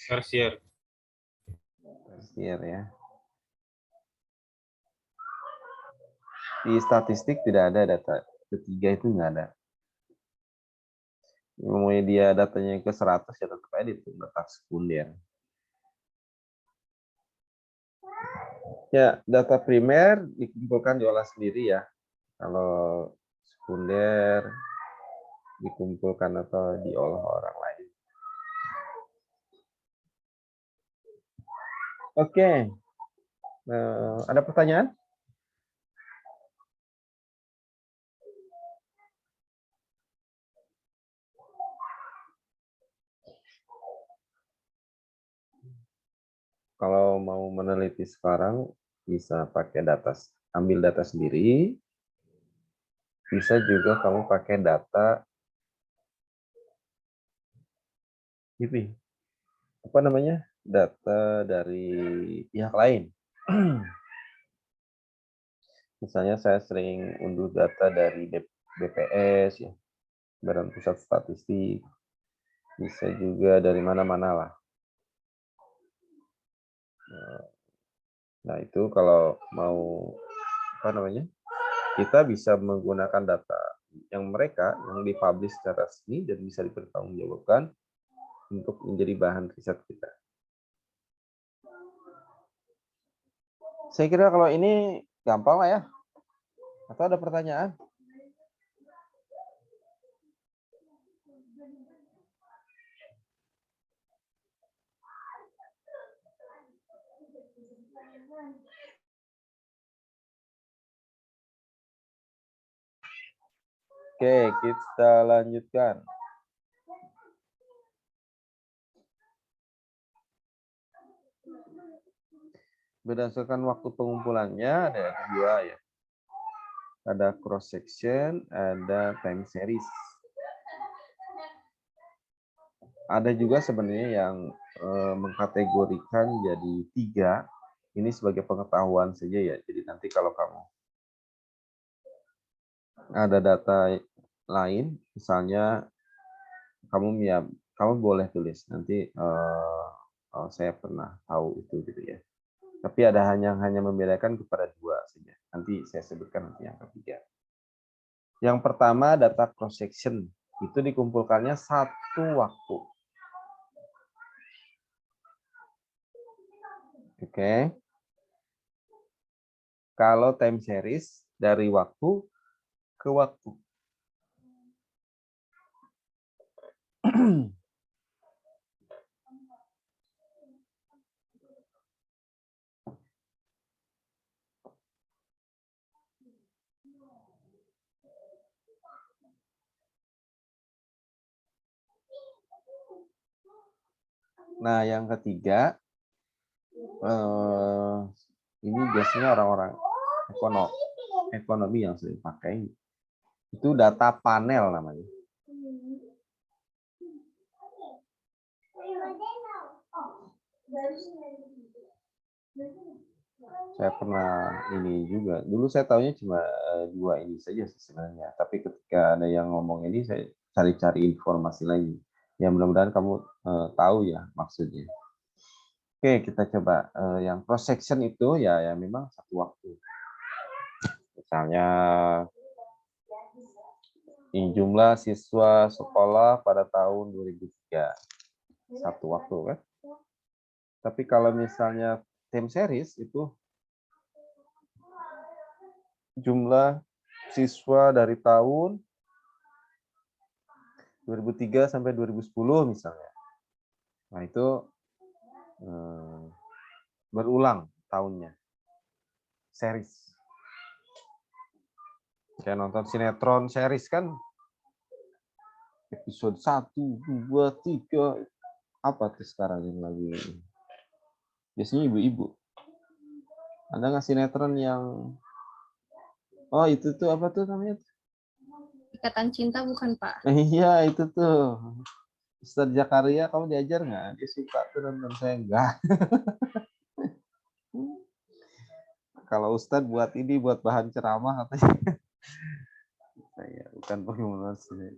Tersier. Tersier ya. Di statistik tidak ada data ketiga, itu nggak ada. Ngomongnya dia datanya ke 100 ya tetap aja itu data sekunder. Ya, data primer dikumpulkan diolah sendiri ya. Kalau sekunder dikumpulkan atau diolah orang lain. Oke. Ada pertanyaan? Kalau mau meneliti sekarang bisa pakai data, ambil data sendiri. Bisa juga kamu pakai data ini, apa namanya? Data dari pihak lain. Misalnya saya sering unduh data dari BPS ya, Badan Pusat Statistik. Bisa juga dari mana-mana lah. Nah, itu kalau mau apa namanya? Kita bisa menggunakan data yang dipublish secara resmi dan bisa dipertanggungjawabkan untuk menjadi bahan riset kita. Saya kira kalau ini gampang lah ya. Atau ada pertanyaan? Oke, kita lanjutkan. Berdasarkan waktu pengumpulannya ada 2 ya. Ada cross section, ada time series. Ada juga sebenarnya yang mengkategorikan jadi 3. Ini sebagai pengetahuan saja ya. Jadi nanti kalau kamu ada data lain, misalnya kamu boleh tulis nanti saya pernah tahu itu gitu ya. Tapi ada hanya membedakan kepada 2 saja. Nanti saya sebutkan nanti yang ketiga. Yang pertama data cross section itu dikumpulkannya satu waktu. Oke. Kalau time series dari waktu ke waktu. Nah, yang ketiga, ini biasanya orang-orang ekonomi yang sering pakai. Itu data panel namanya. Saya pernah ini juga. Dulu saya tahunya cuma dua ini saja sebenarnya. Tapi ketika ada yang ngomong ini, saya cari-cari informasi lagi. Ya mudah-mudahan kamu tahu ya maksudnya. Oke, kita coba yang cross section itu ya memang satu waktu. Misalnya in jumlah siswa sekolah pada tahun 2003. Satu waktu kan. Tapi kalau misalnya time series itu jumlah siswa dari tahun 2003 sampai 2010 misalnya. Nah, itu berulang tahunnya. Series. Kayak nonton sinetron series kan. Episode 1, 2, 3. Apa tuh sekarang yang lagi? Biasanya ibu-ibu. Ada nggak sinetron yang... Oh, itu tuh apa tuh namanya? Ikatan Cinta bukan, Pak? Iya, itu tuh. Ustadz Zakaria, kamu diajar nggak? Dia suka tuh nonton, saya enggak. Kalau Ustadz buat ini, buat bahan ceramah katanya. Saya bukan pengumuman sini.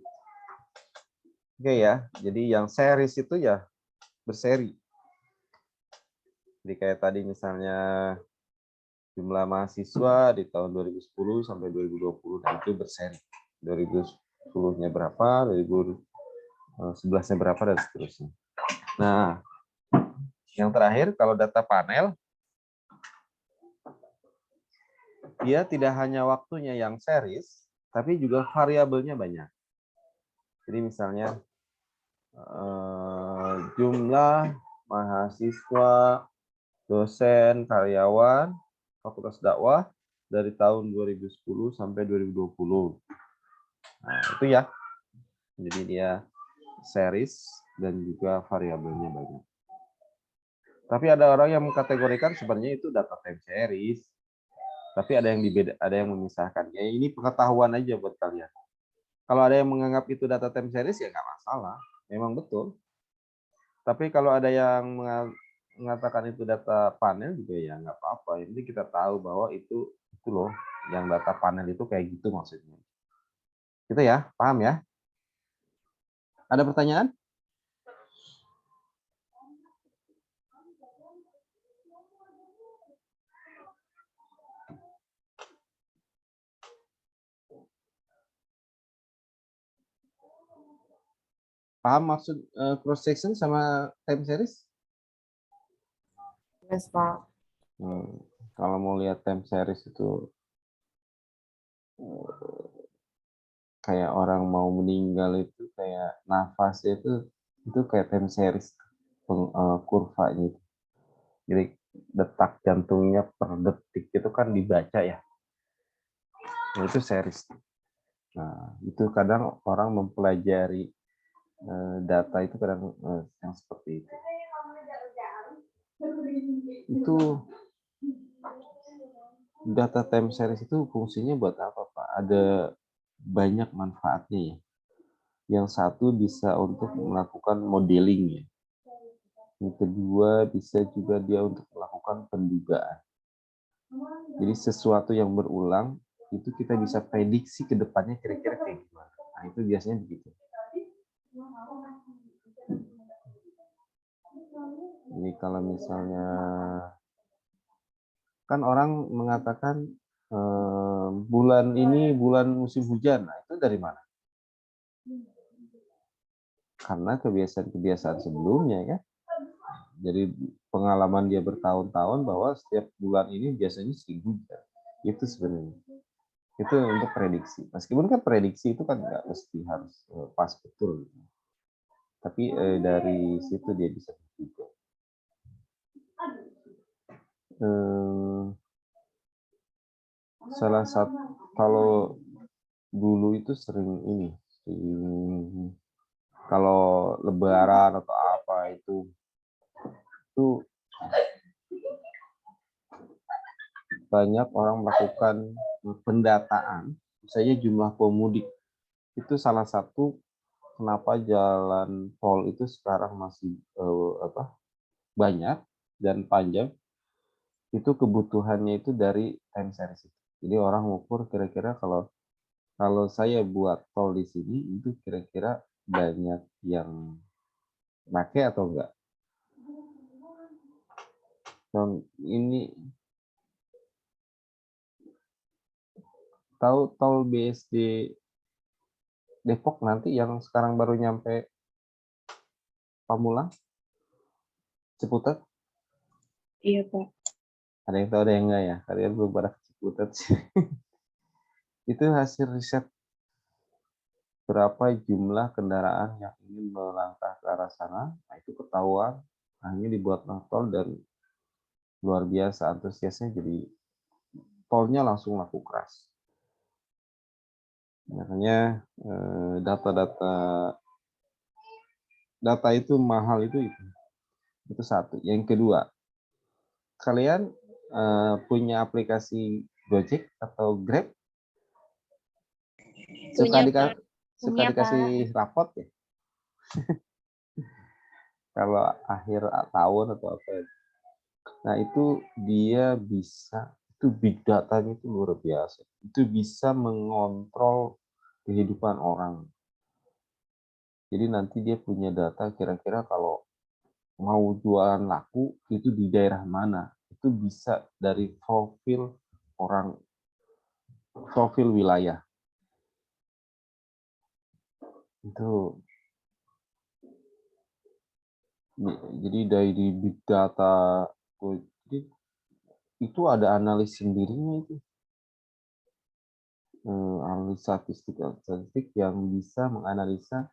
Oke ya, jadi yang series itu ya berseri. Jadi kayak tadi misalnya jumlah mahasiswa di tahun 2010 sampai 2020, dan itu berseri. 2010-nya berapa, 2011-nya berapa, dan seterusnya. Nah, yang terakhir kalau data panel, dia tidak hanya waktunya yang series, tapi juga variabelnya banyak. Jadi misalnya jumlah mahasiswa, dosen, karyawan, Fakultas Dakwah dari tahun 2010 sampai 2020. Nah, itu ya. Jadi dia series dan juga variabelnya banyak. Tapi ada orang yang mengkategorikan sebenarnya itu data time series. Tapi ada yang memisahkan. Ya ini pengetahuan aja buat kalian. Kalau ada yang menganggap itu data time series ya nggak masalah. Memang betul. Tapi kalau ada yang mengatakan itu data panel juga ya nggak apa-apa. Jadi kita tahu bahwa itu loh, yang data panel itu kayak gitu maksudnya. Gitu ya, paham ya? Ada pertanyaan? Paham maksud cross section sama time series? Yes, Pak. Kalau mau lihat time series itu kayak orang mau meninggal itu kayak nafasnya itu kayak time series kurvanya itu. Jadi detak jantungnya per detik itu kan dibaca ya. Nah, itu series. Nah, itu kadang orang mempelajari data itu kadang yang seperti itu. Itu data time series itu fungsinya buat apa, Pak? Ada banyak manfaatnya ya. Yang satu bisa untuk melakukan modeling ya. Yang kedua bisa juga dia untuk melakukan pendugaan. Jadi sesuatu yang berulang itu kita bisa prediksi ke depannya kira-kira kayak gimana. Nah, itu biasanya begitu. Jadi kalau misalnya kan orang mengatakan bulan ini bulan musim hujan, nah itu dari mana? Karena kebiasaan-kebiasaan sebelumnya ya. Jadi pengalaman dia bertahun-tahun bahwa setiap bulan ini biasanya sering hujan. Itu sebenarnya. Itu untuk prediksi. Meskipun kan prediksi itu kan nggak mesti harus pas betul. Tapi dari situ dia bisa juga. Salah satu kalau dulu itu sering ini, kalau Lebaran atau apa itu banyak orang melakukan pendataan misalnya jumlah pemudik. Itu salah satu kenapa jalan tol itu sekarang masih banyak dan panjang. Itu kebutuhannya itu dari time series. Jadi orang mengukur kira-kira kalau saya buat tol di sini itu kira-kira banyak yang pakai atau enggak. Dan ini tahu tol BSD Depok nanti yang sekarang baru nyampe Pamulang, Ciputat? Iya, Pak. Ada yang tahu, ada yang enggak ya? Kalian belum pada ke Ciputat sih. Itu hasil riset berapa jumlah kendaraan yang ingin melangkah ke arah sana. Nah, itu ketahuan. Akhirnya dibuat tol dan luar biasa antusiasnya, jadi tolnya langsung laku keras. Makanya data itu mahal itu satu. Yang kedua, kalian punya aplikasi Gojek atau Grab? Suka dikasih rapot ya? Kalau akhir tahun atau apa? Nah itu dia bisa, itu big datanya itu luar biasa. Itu bisa mengontrol kehidupan orang. Jadi nanti dia punya data kira-kira kalau mau jualan laku itu di daerah mana. Itu bisa dari profil orang, profil wilayah. Itu jadi dari big data itu ada analis sendirinya itu. Analis statistik yang bisa menganalisa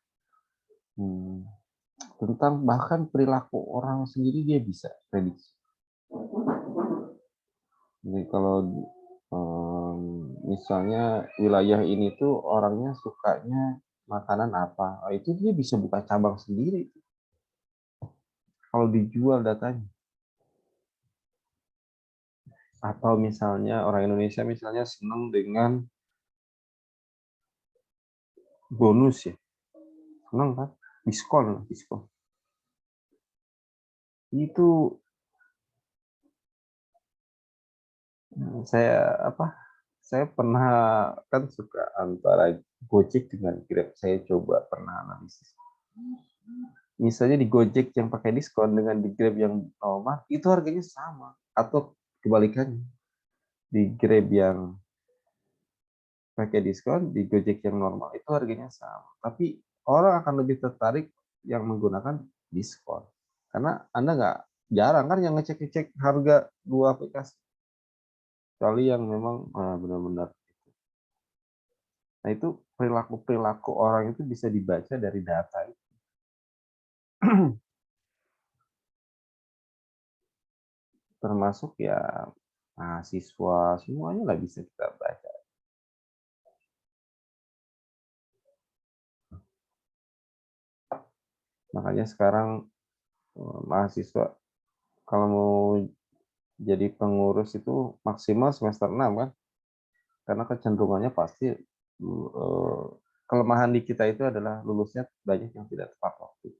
tentang bahkan perilaku orang sendiri, dia bisa prediksi. Jadi kalau misalnya wilayah ini tuh orangnya sukanya makanan apa, itu dia bisa buka cabang sendiri kalau dijual datanya. Atau misalnya orang Indonesia misalnya senang dengan bonus ya, senang kan, diskon. Itu saya pernah kan suka antara Gojek dengan Grab, saya coba pernah analisis. Misalnya di Gojek yang pakai diskon dengan di Grab yang normal, itu harganya sama. Atau kebalikannya, di Grab yang pakai diskon, di Gojek yang normal, itu harganya sama. Tapi orang akan lebih tertarik yang menggunakan diskon. Karena Anda jarang kan yang ngecek-ngecek harga dua aplikasi. Kecuali yang memang benar-benar. Nah itu perilaku orang itu bisa dibaca dari data itu. Termasuk ya mahasiswa, semuanya lah bisa kita baca. Makanya sekarang mahasiswa kalau mau jadi pengurus itu maksimal semester 6 kan? Karena kecenderungannya pasti kelemahan di kita itu adalah lulusnya banyak yang tidak tepat waktu.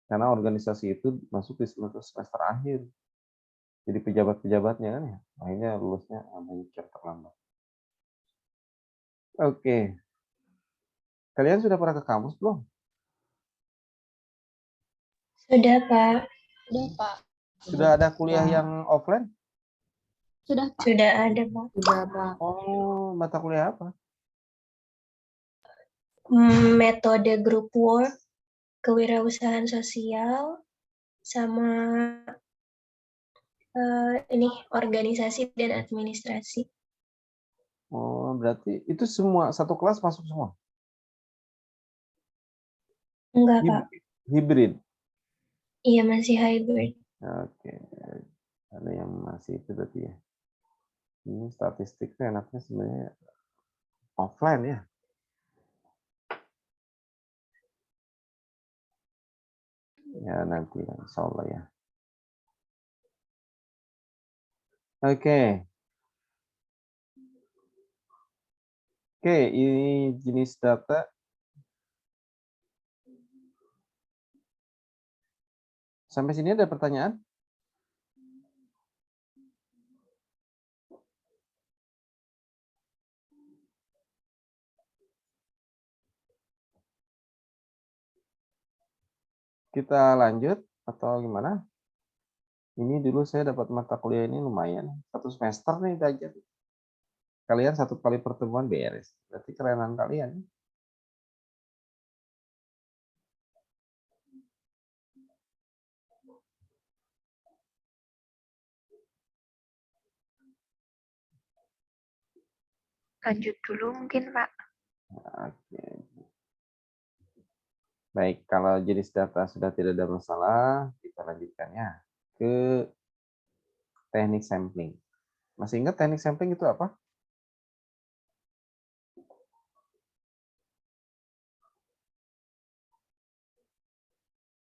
Karena organisasi itu masuk di semester akhir. Jadi pejabat-pejabatnya kan ya, akhirnya lulusnya banyak yang terlambat. Oke. Kalian sudah pernah ke kampus belum? Sudah, Pak. Sudah, Pak. Sudah ada kuliah yang offline? Sudah, Pak. Sudah ada, Pak. Sudah, Pak. Oh, mata kuliah apa? Metode group work, kewirausahaan sosial, sama ini organisasi dan administrasi. Oh, berarti itu semua satu kelas masuk semua? Enggak, Pak. Hibrid? Iya, masih hybrid. Oke. Ada yang masih itu berarti ya. Ini statistiknya enaknya sebenarnya offline ya. Ya nanti insya Allah ya. Oke. Oke, ini jenis data. Sampai sini ada pertanyaan? Kita lanjut atau gimana? Ini dulu saya dapat mata kuliah ini lumayan. 1 semester nih belajar. Kalian 1 kali pertemuan beres. Berarti kerenan kalian. Lanjut dulu mungkin, Pak. Oke. Baik, kalau jenis data sudah tidak ada masalah, kita lanjutkannya ke teknik sampling. Masih ingat teknik sampling itu apa?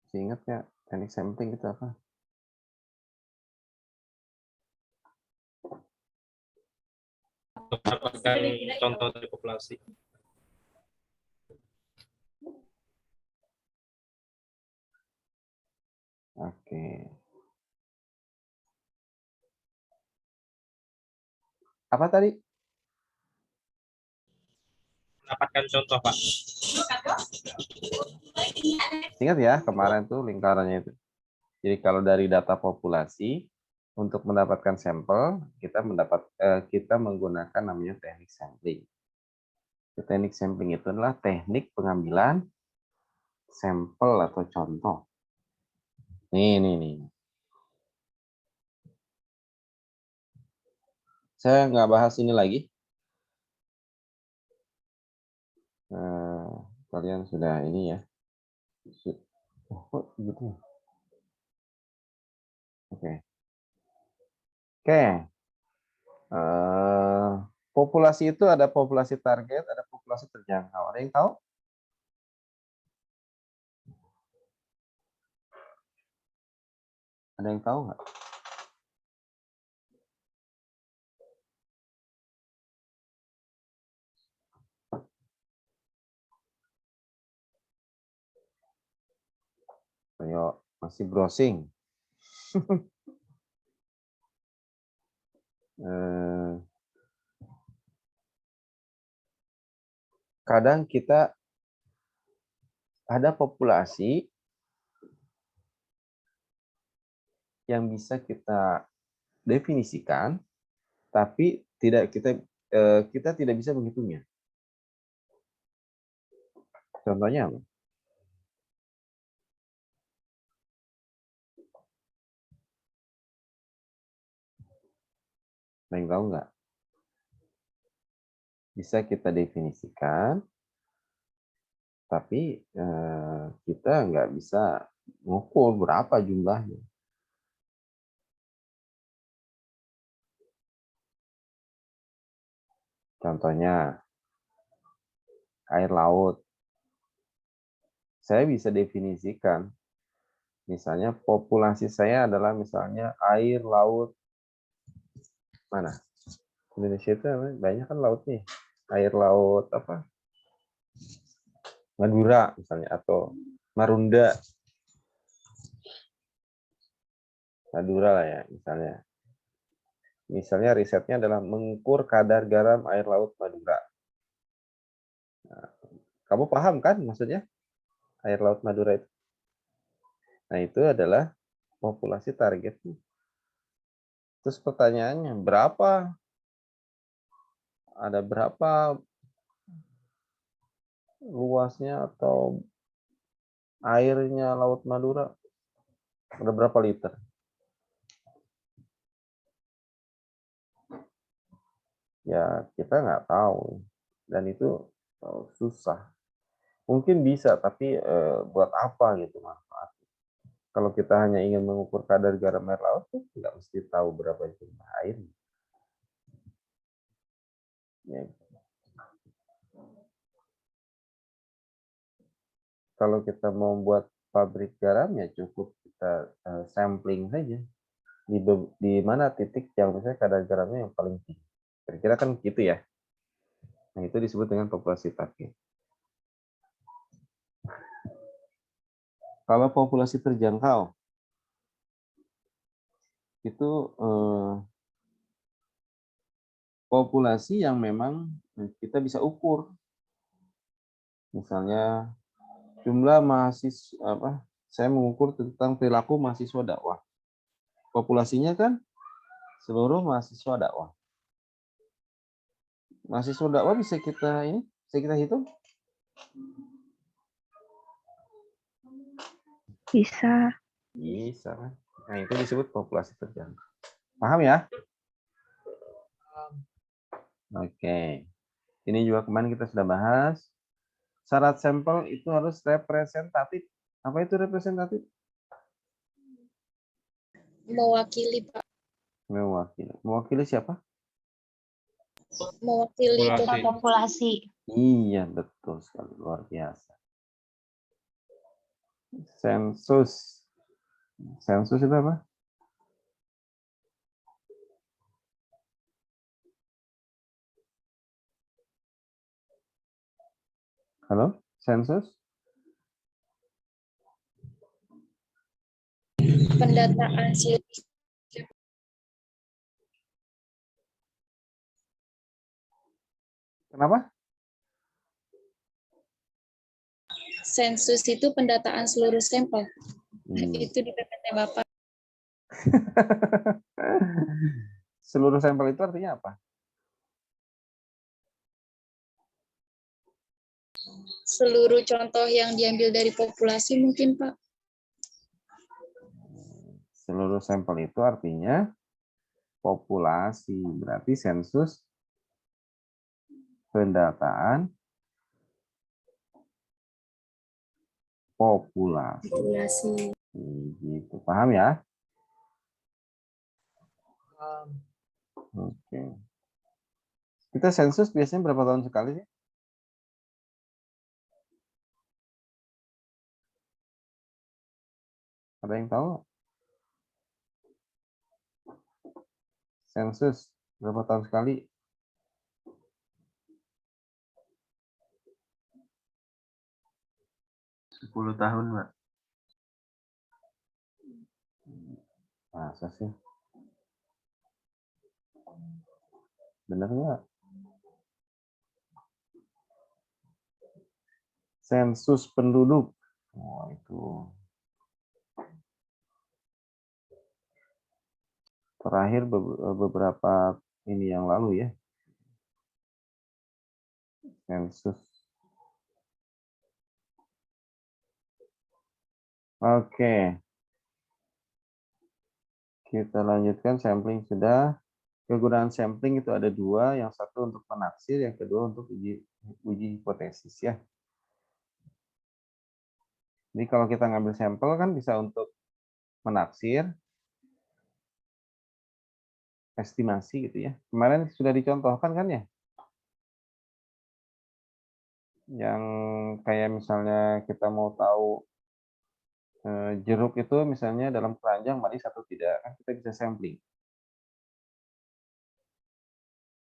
Masih ingat ya teknik sampling itu apa? Mendapatkan contoh dari populasi. Oke. Apa tadi? Mendapatkan contoh, Pak. Ingat ya, kemarin tuh lingkarannya itu. Jadi kalau dari data populasi, untuk mendapatkan sampel, kita menggunakan namanya teknik sampling. Teknik sampling itu adalah teknik pengambilan sampel atau contoh. Nih. Saya nggak bahas ini lagi. Kalian sudah ini ya. Oh, kok gitu? Oke. Populasi itu ada populasi target, ada populasi terjangkau. Ada yang tahu? Ada yang tahu nggak? Ayo, masih browsing. Kadang kita ada populasi yang bisa kita definisikan, tapi kita tidak bisa menghitungnya. Contohnya apa? Ada yang tahu nggak? Bisa kita definisikan, tapi kita nggak bisa mengukur berapa jumlahnya. Contohnya, air laut. Saya bisa definisikan, misalnya populasi saya adalah misalnya air laut mana? Indonesia itu banyak kan laut nih. Air laut apa? Madura misalnya atau Marunda. Madura lah ya misalnya. Misalnya risetnya adalah mengukur kadar garam air laut Madura. Nah, kamu paham kan maksudnya air laut Madura itu? Nah, itu adalah populasi target. Terus pertanyaannya, berapa? Ada berapa luasnya atau airnya Laut Madura? Ada berapa liter? Ya, kita nggak tahu. Dan itu susah. Mungkin bisa, tapi buat apa gitu manfaat? Kalau kita hanya ingin mengukur kadar garam air laut, nggak mesti tahu berapa jumlah air. Ya. Kalau kita mau buat pabrik garam, ya cukup kita sampling saja. Di mana titik yang misalnya kadar garamnya yang paling tinggi. Kira-kira kan gitu ya. Nah, itu disebut dengan populasi target. Kalau populasi terjangkau, itu populasi yang memang kita bisa ukur. Misalnya jumlah mahasiswa, saya mengukur tentang perilaku mahasiswa dakwah. Populasinya kan seluruh mahasiswa dakwah. Mahasiswa dakwah bisa kita hitung? Bisa. Bisa kan? Nah, itu disebut populasi terjangkau. Paham ya? Oke. Ini juga kemarin kita sudah bahas. Syarat sampel itu harus representatif. Apa itu representatif? Mewakili, Pak. Mewakili. Mewakili siapa? Mewakili populasi. Iya, betul sekali. Luar biasa. Sensus. Sensus itu apa? Halo? Sensus? Pendataan seluruh. Kenapa? Sensus itu pendataan seluruh sampel. Itu di PPT Bapak. Seluruh sampel itu artinya apa? Seluruh contoh yang diambil dari populasi mungkin, Pak. Seluruh sampel itu artinya populasi. Berarti sensus pendataan populasi. Gitu. Paham ya? Oke. Kita sensus biasanya berapa tahun sekali sih? Ada yang tahu? Sensus berapa tahun sekali? Tahun, Mbak. Masa sih? Benar nggak? Sensus penduduk. Oh, itu. Terakhir beberapa ini yang lalu ya. Sensus. Oke. Kita lanjutkan sampling sudah. Kegunaan sampling itu ada dua, yang satu untuk menaksir, yang kedua untuk uji hipotesis ya. Jadi kalau kita ngambil sampel kan bisa untuk menaksir, estimasi gitu ya. Kemarin sudah dicontohkan kan ya? Yang kayak misalnya kita mau tahu jeruk itu misalnya dalam keranjang manis atau tidak, kan kita bisa sampling.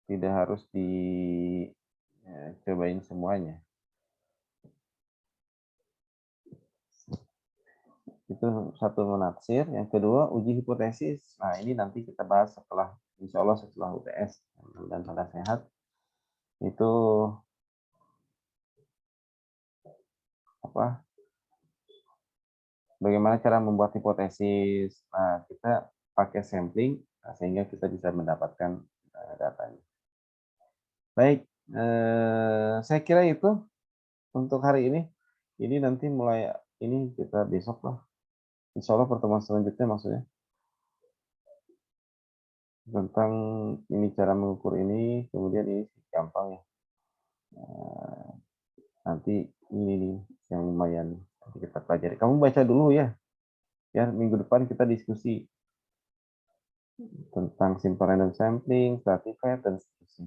Tidak harus dicobain semuanya. Itu satu menaksir, yang kedua uji hipotesis. Nah ini nanti kita bahas setelah, insya Allah setelah UTS dan pada sehat. Itu apa? Bagaimana cara membuat hipotesis? Nah kita pakai sampling sehingga kita bisa mendapatkan datanya. Baik, saya kira itu untuk hari ini. Ini nanti mulai ini kita besok lah. Insya Allah pertemuan selanjutnya maksudnya. Tentang ini cara mengukur ini, kemudian ini gampang ya. Nanti ini nih yang lumayan nanti kita pelajari. Kamu baca dulu ya. Ya, minggu depan kita diskusi tentang simple random sampling, stratified, dan seterusnya.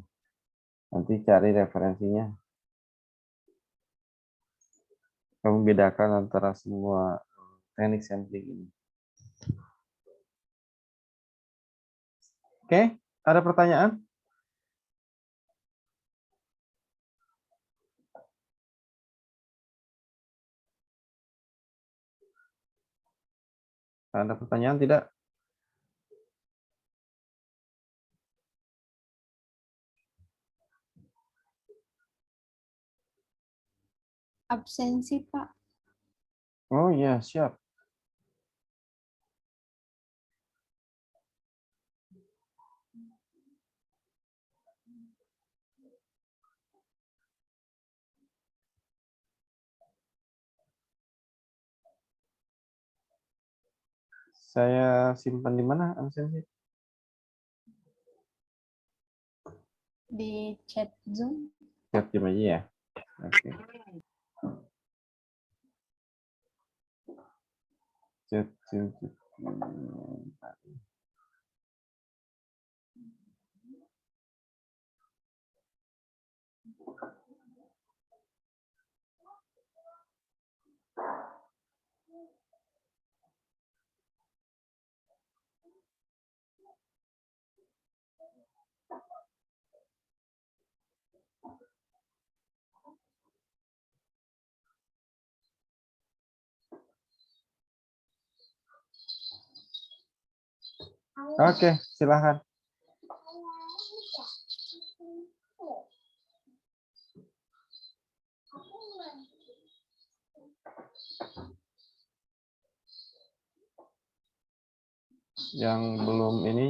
Nanti cari referensinya. Kamu bedakan antara semua teknik sampling ini. Oke, ada pertanyaan? Ada pertanyaan tidak? Absensi, Pak. Oh ya, siap. Saya simpan di mana absensi? Di chat Zoom. Chat Zoom aja ya. Oke. Chat Zoom. Oke, silakan. Yang belum ini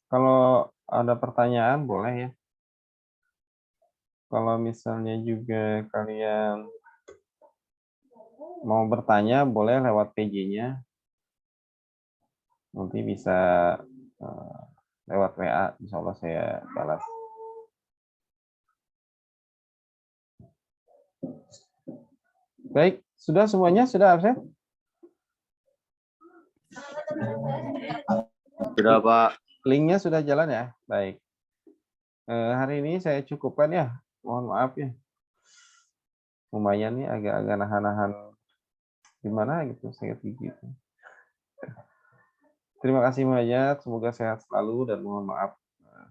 kalau ada pertanyaan boleh ya. Kalau misalnya juga kalian mau bertanya boleh lewat PJ-nya. Nanti bisa lewat WA, insya Allah saya balas. Baik, sudah semuanya? Sudah absen? Sudah, Pak. Linknya sudah jalan ya? Baik. Hari ini saya cukupkan ya. Mohon maaf ya. Lumayan nih agak-agak nahan-nahan gimana gitu, sakit gigi. Terima kasih banyak. Semoga sehat selalu dan mohon maaf.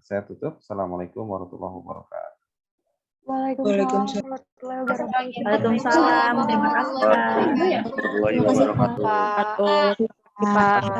Saya tutup. Assalamualaikum warahmatullahi wabarakatuh. Waalaikumsalam warahmatullahi wabarakatuh. Waalaikumsalam. Terima kasih, Pak. Warahmatullahi wabarakatuh. Pak.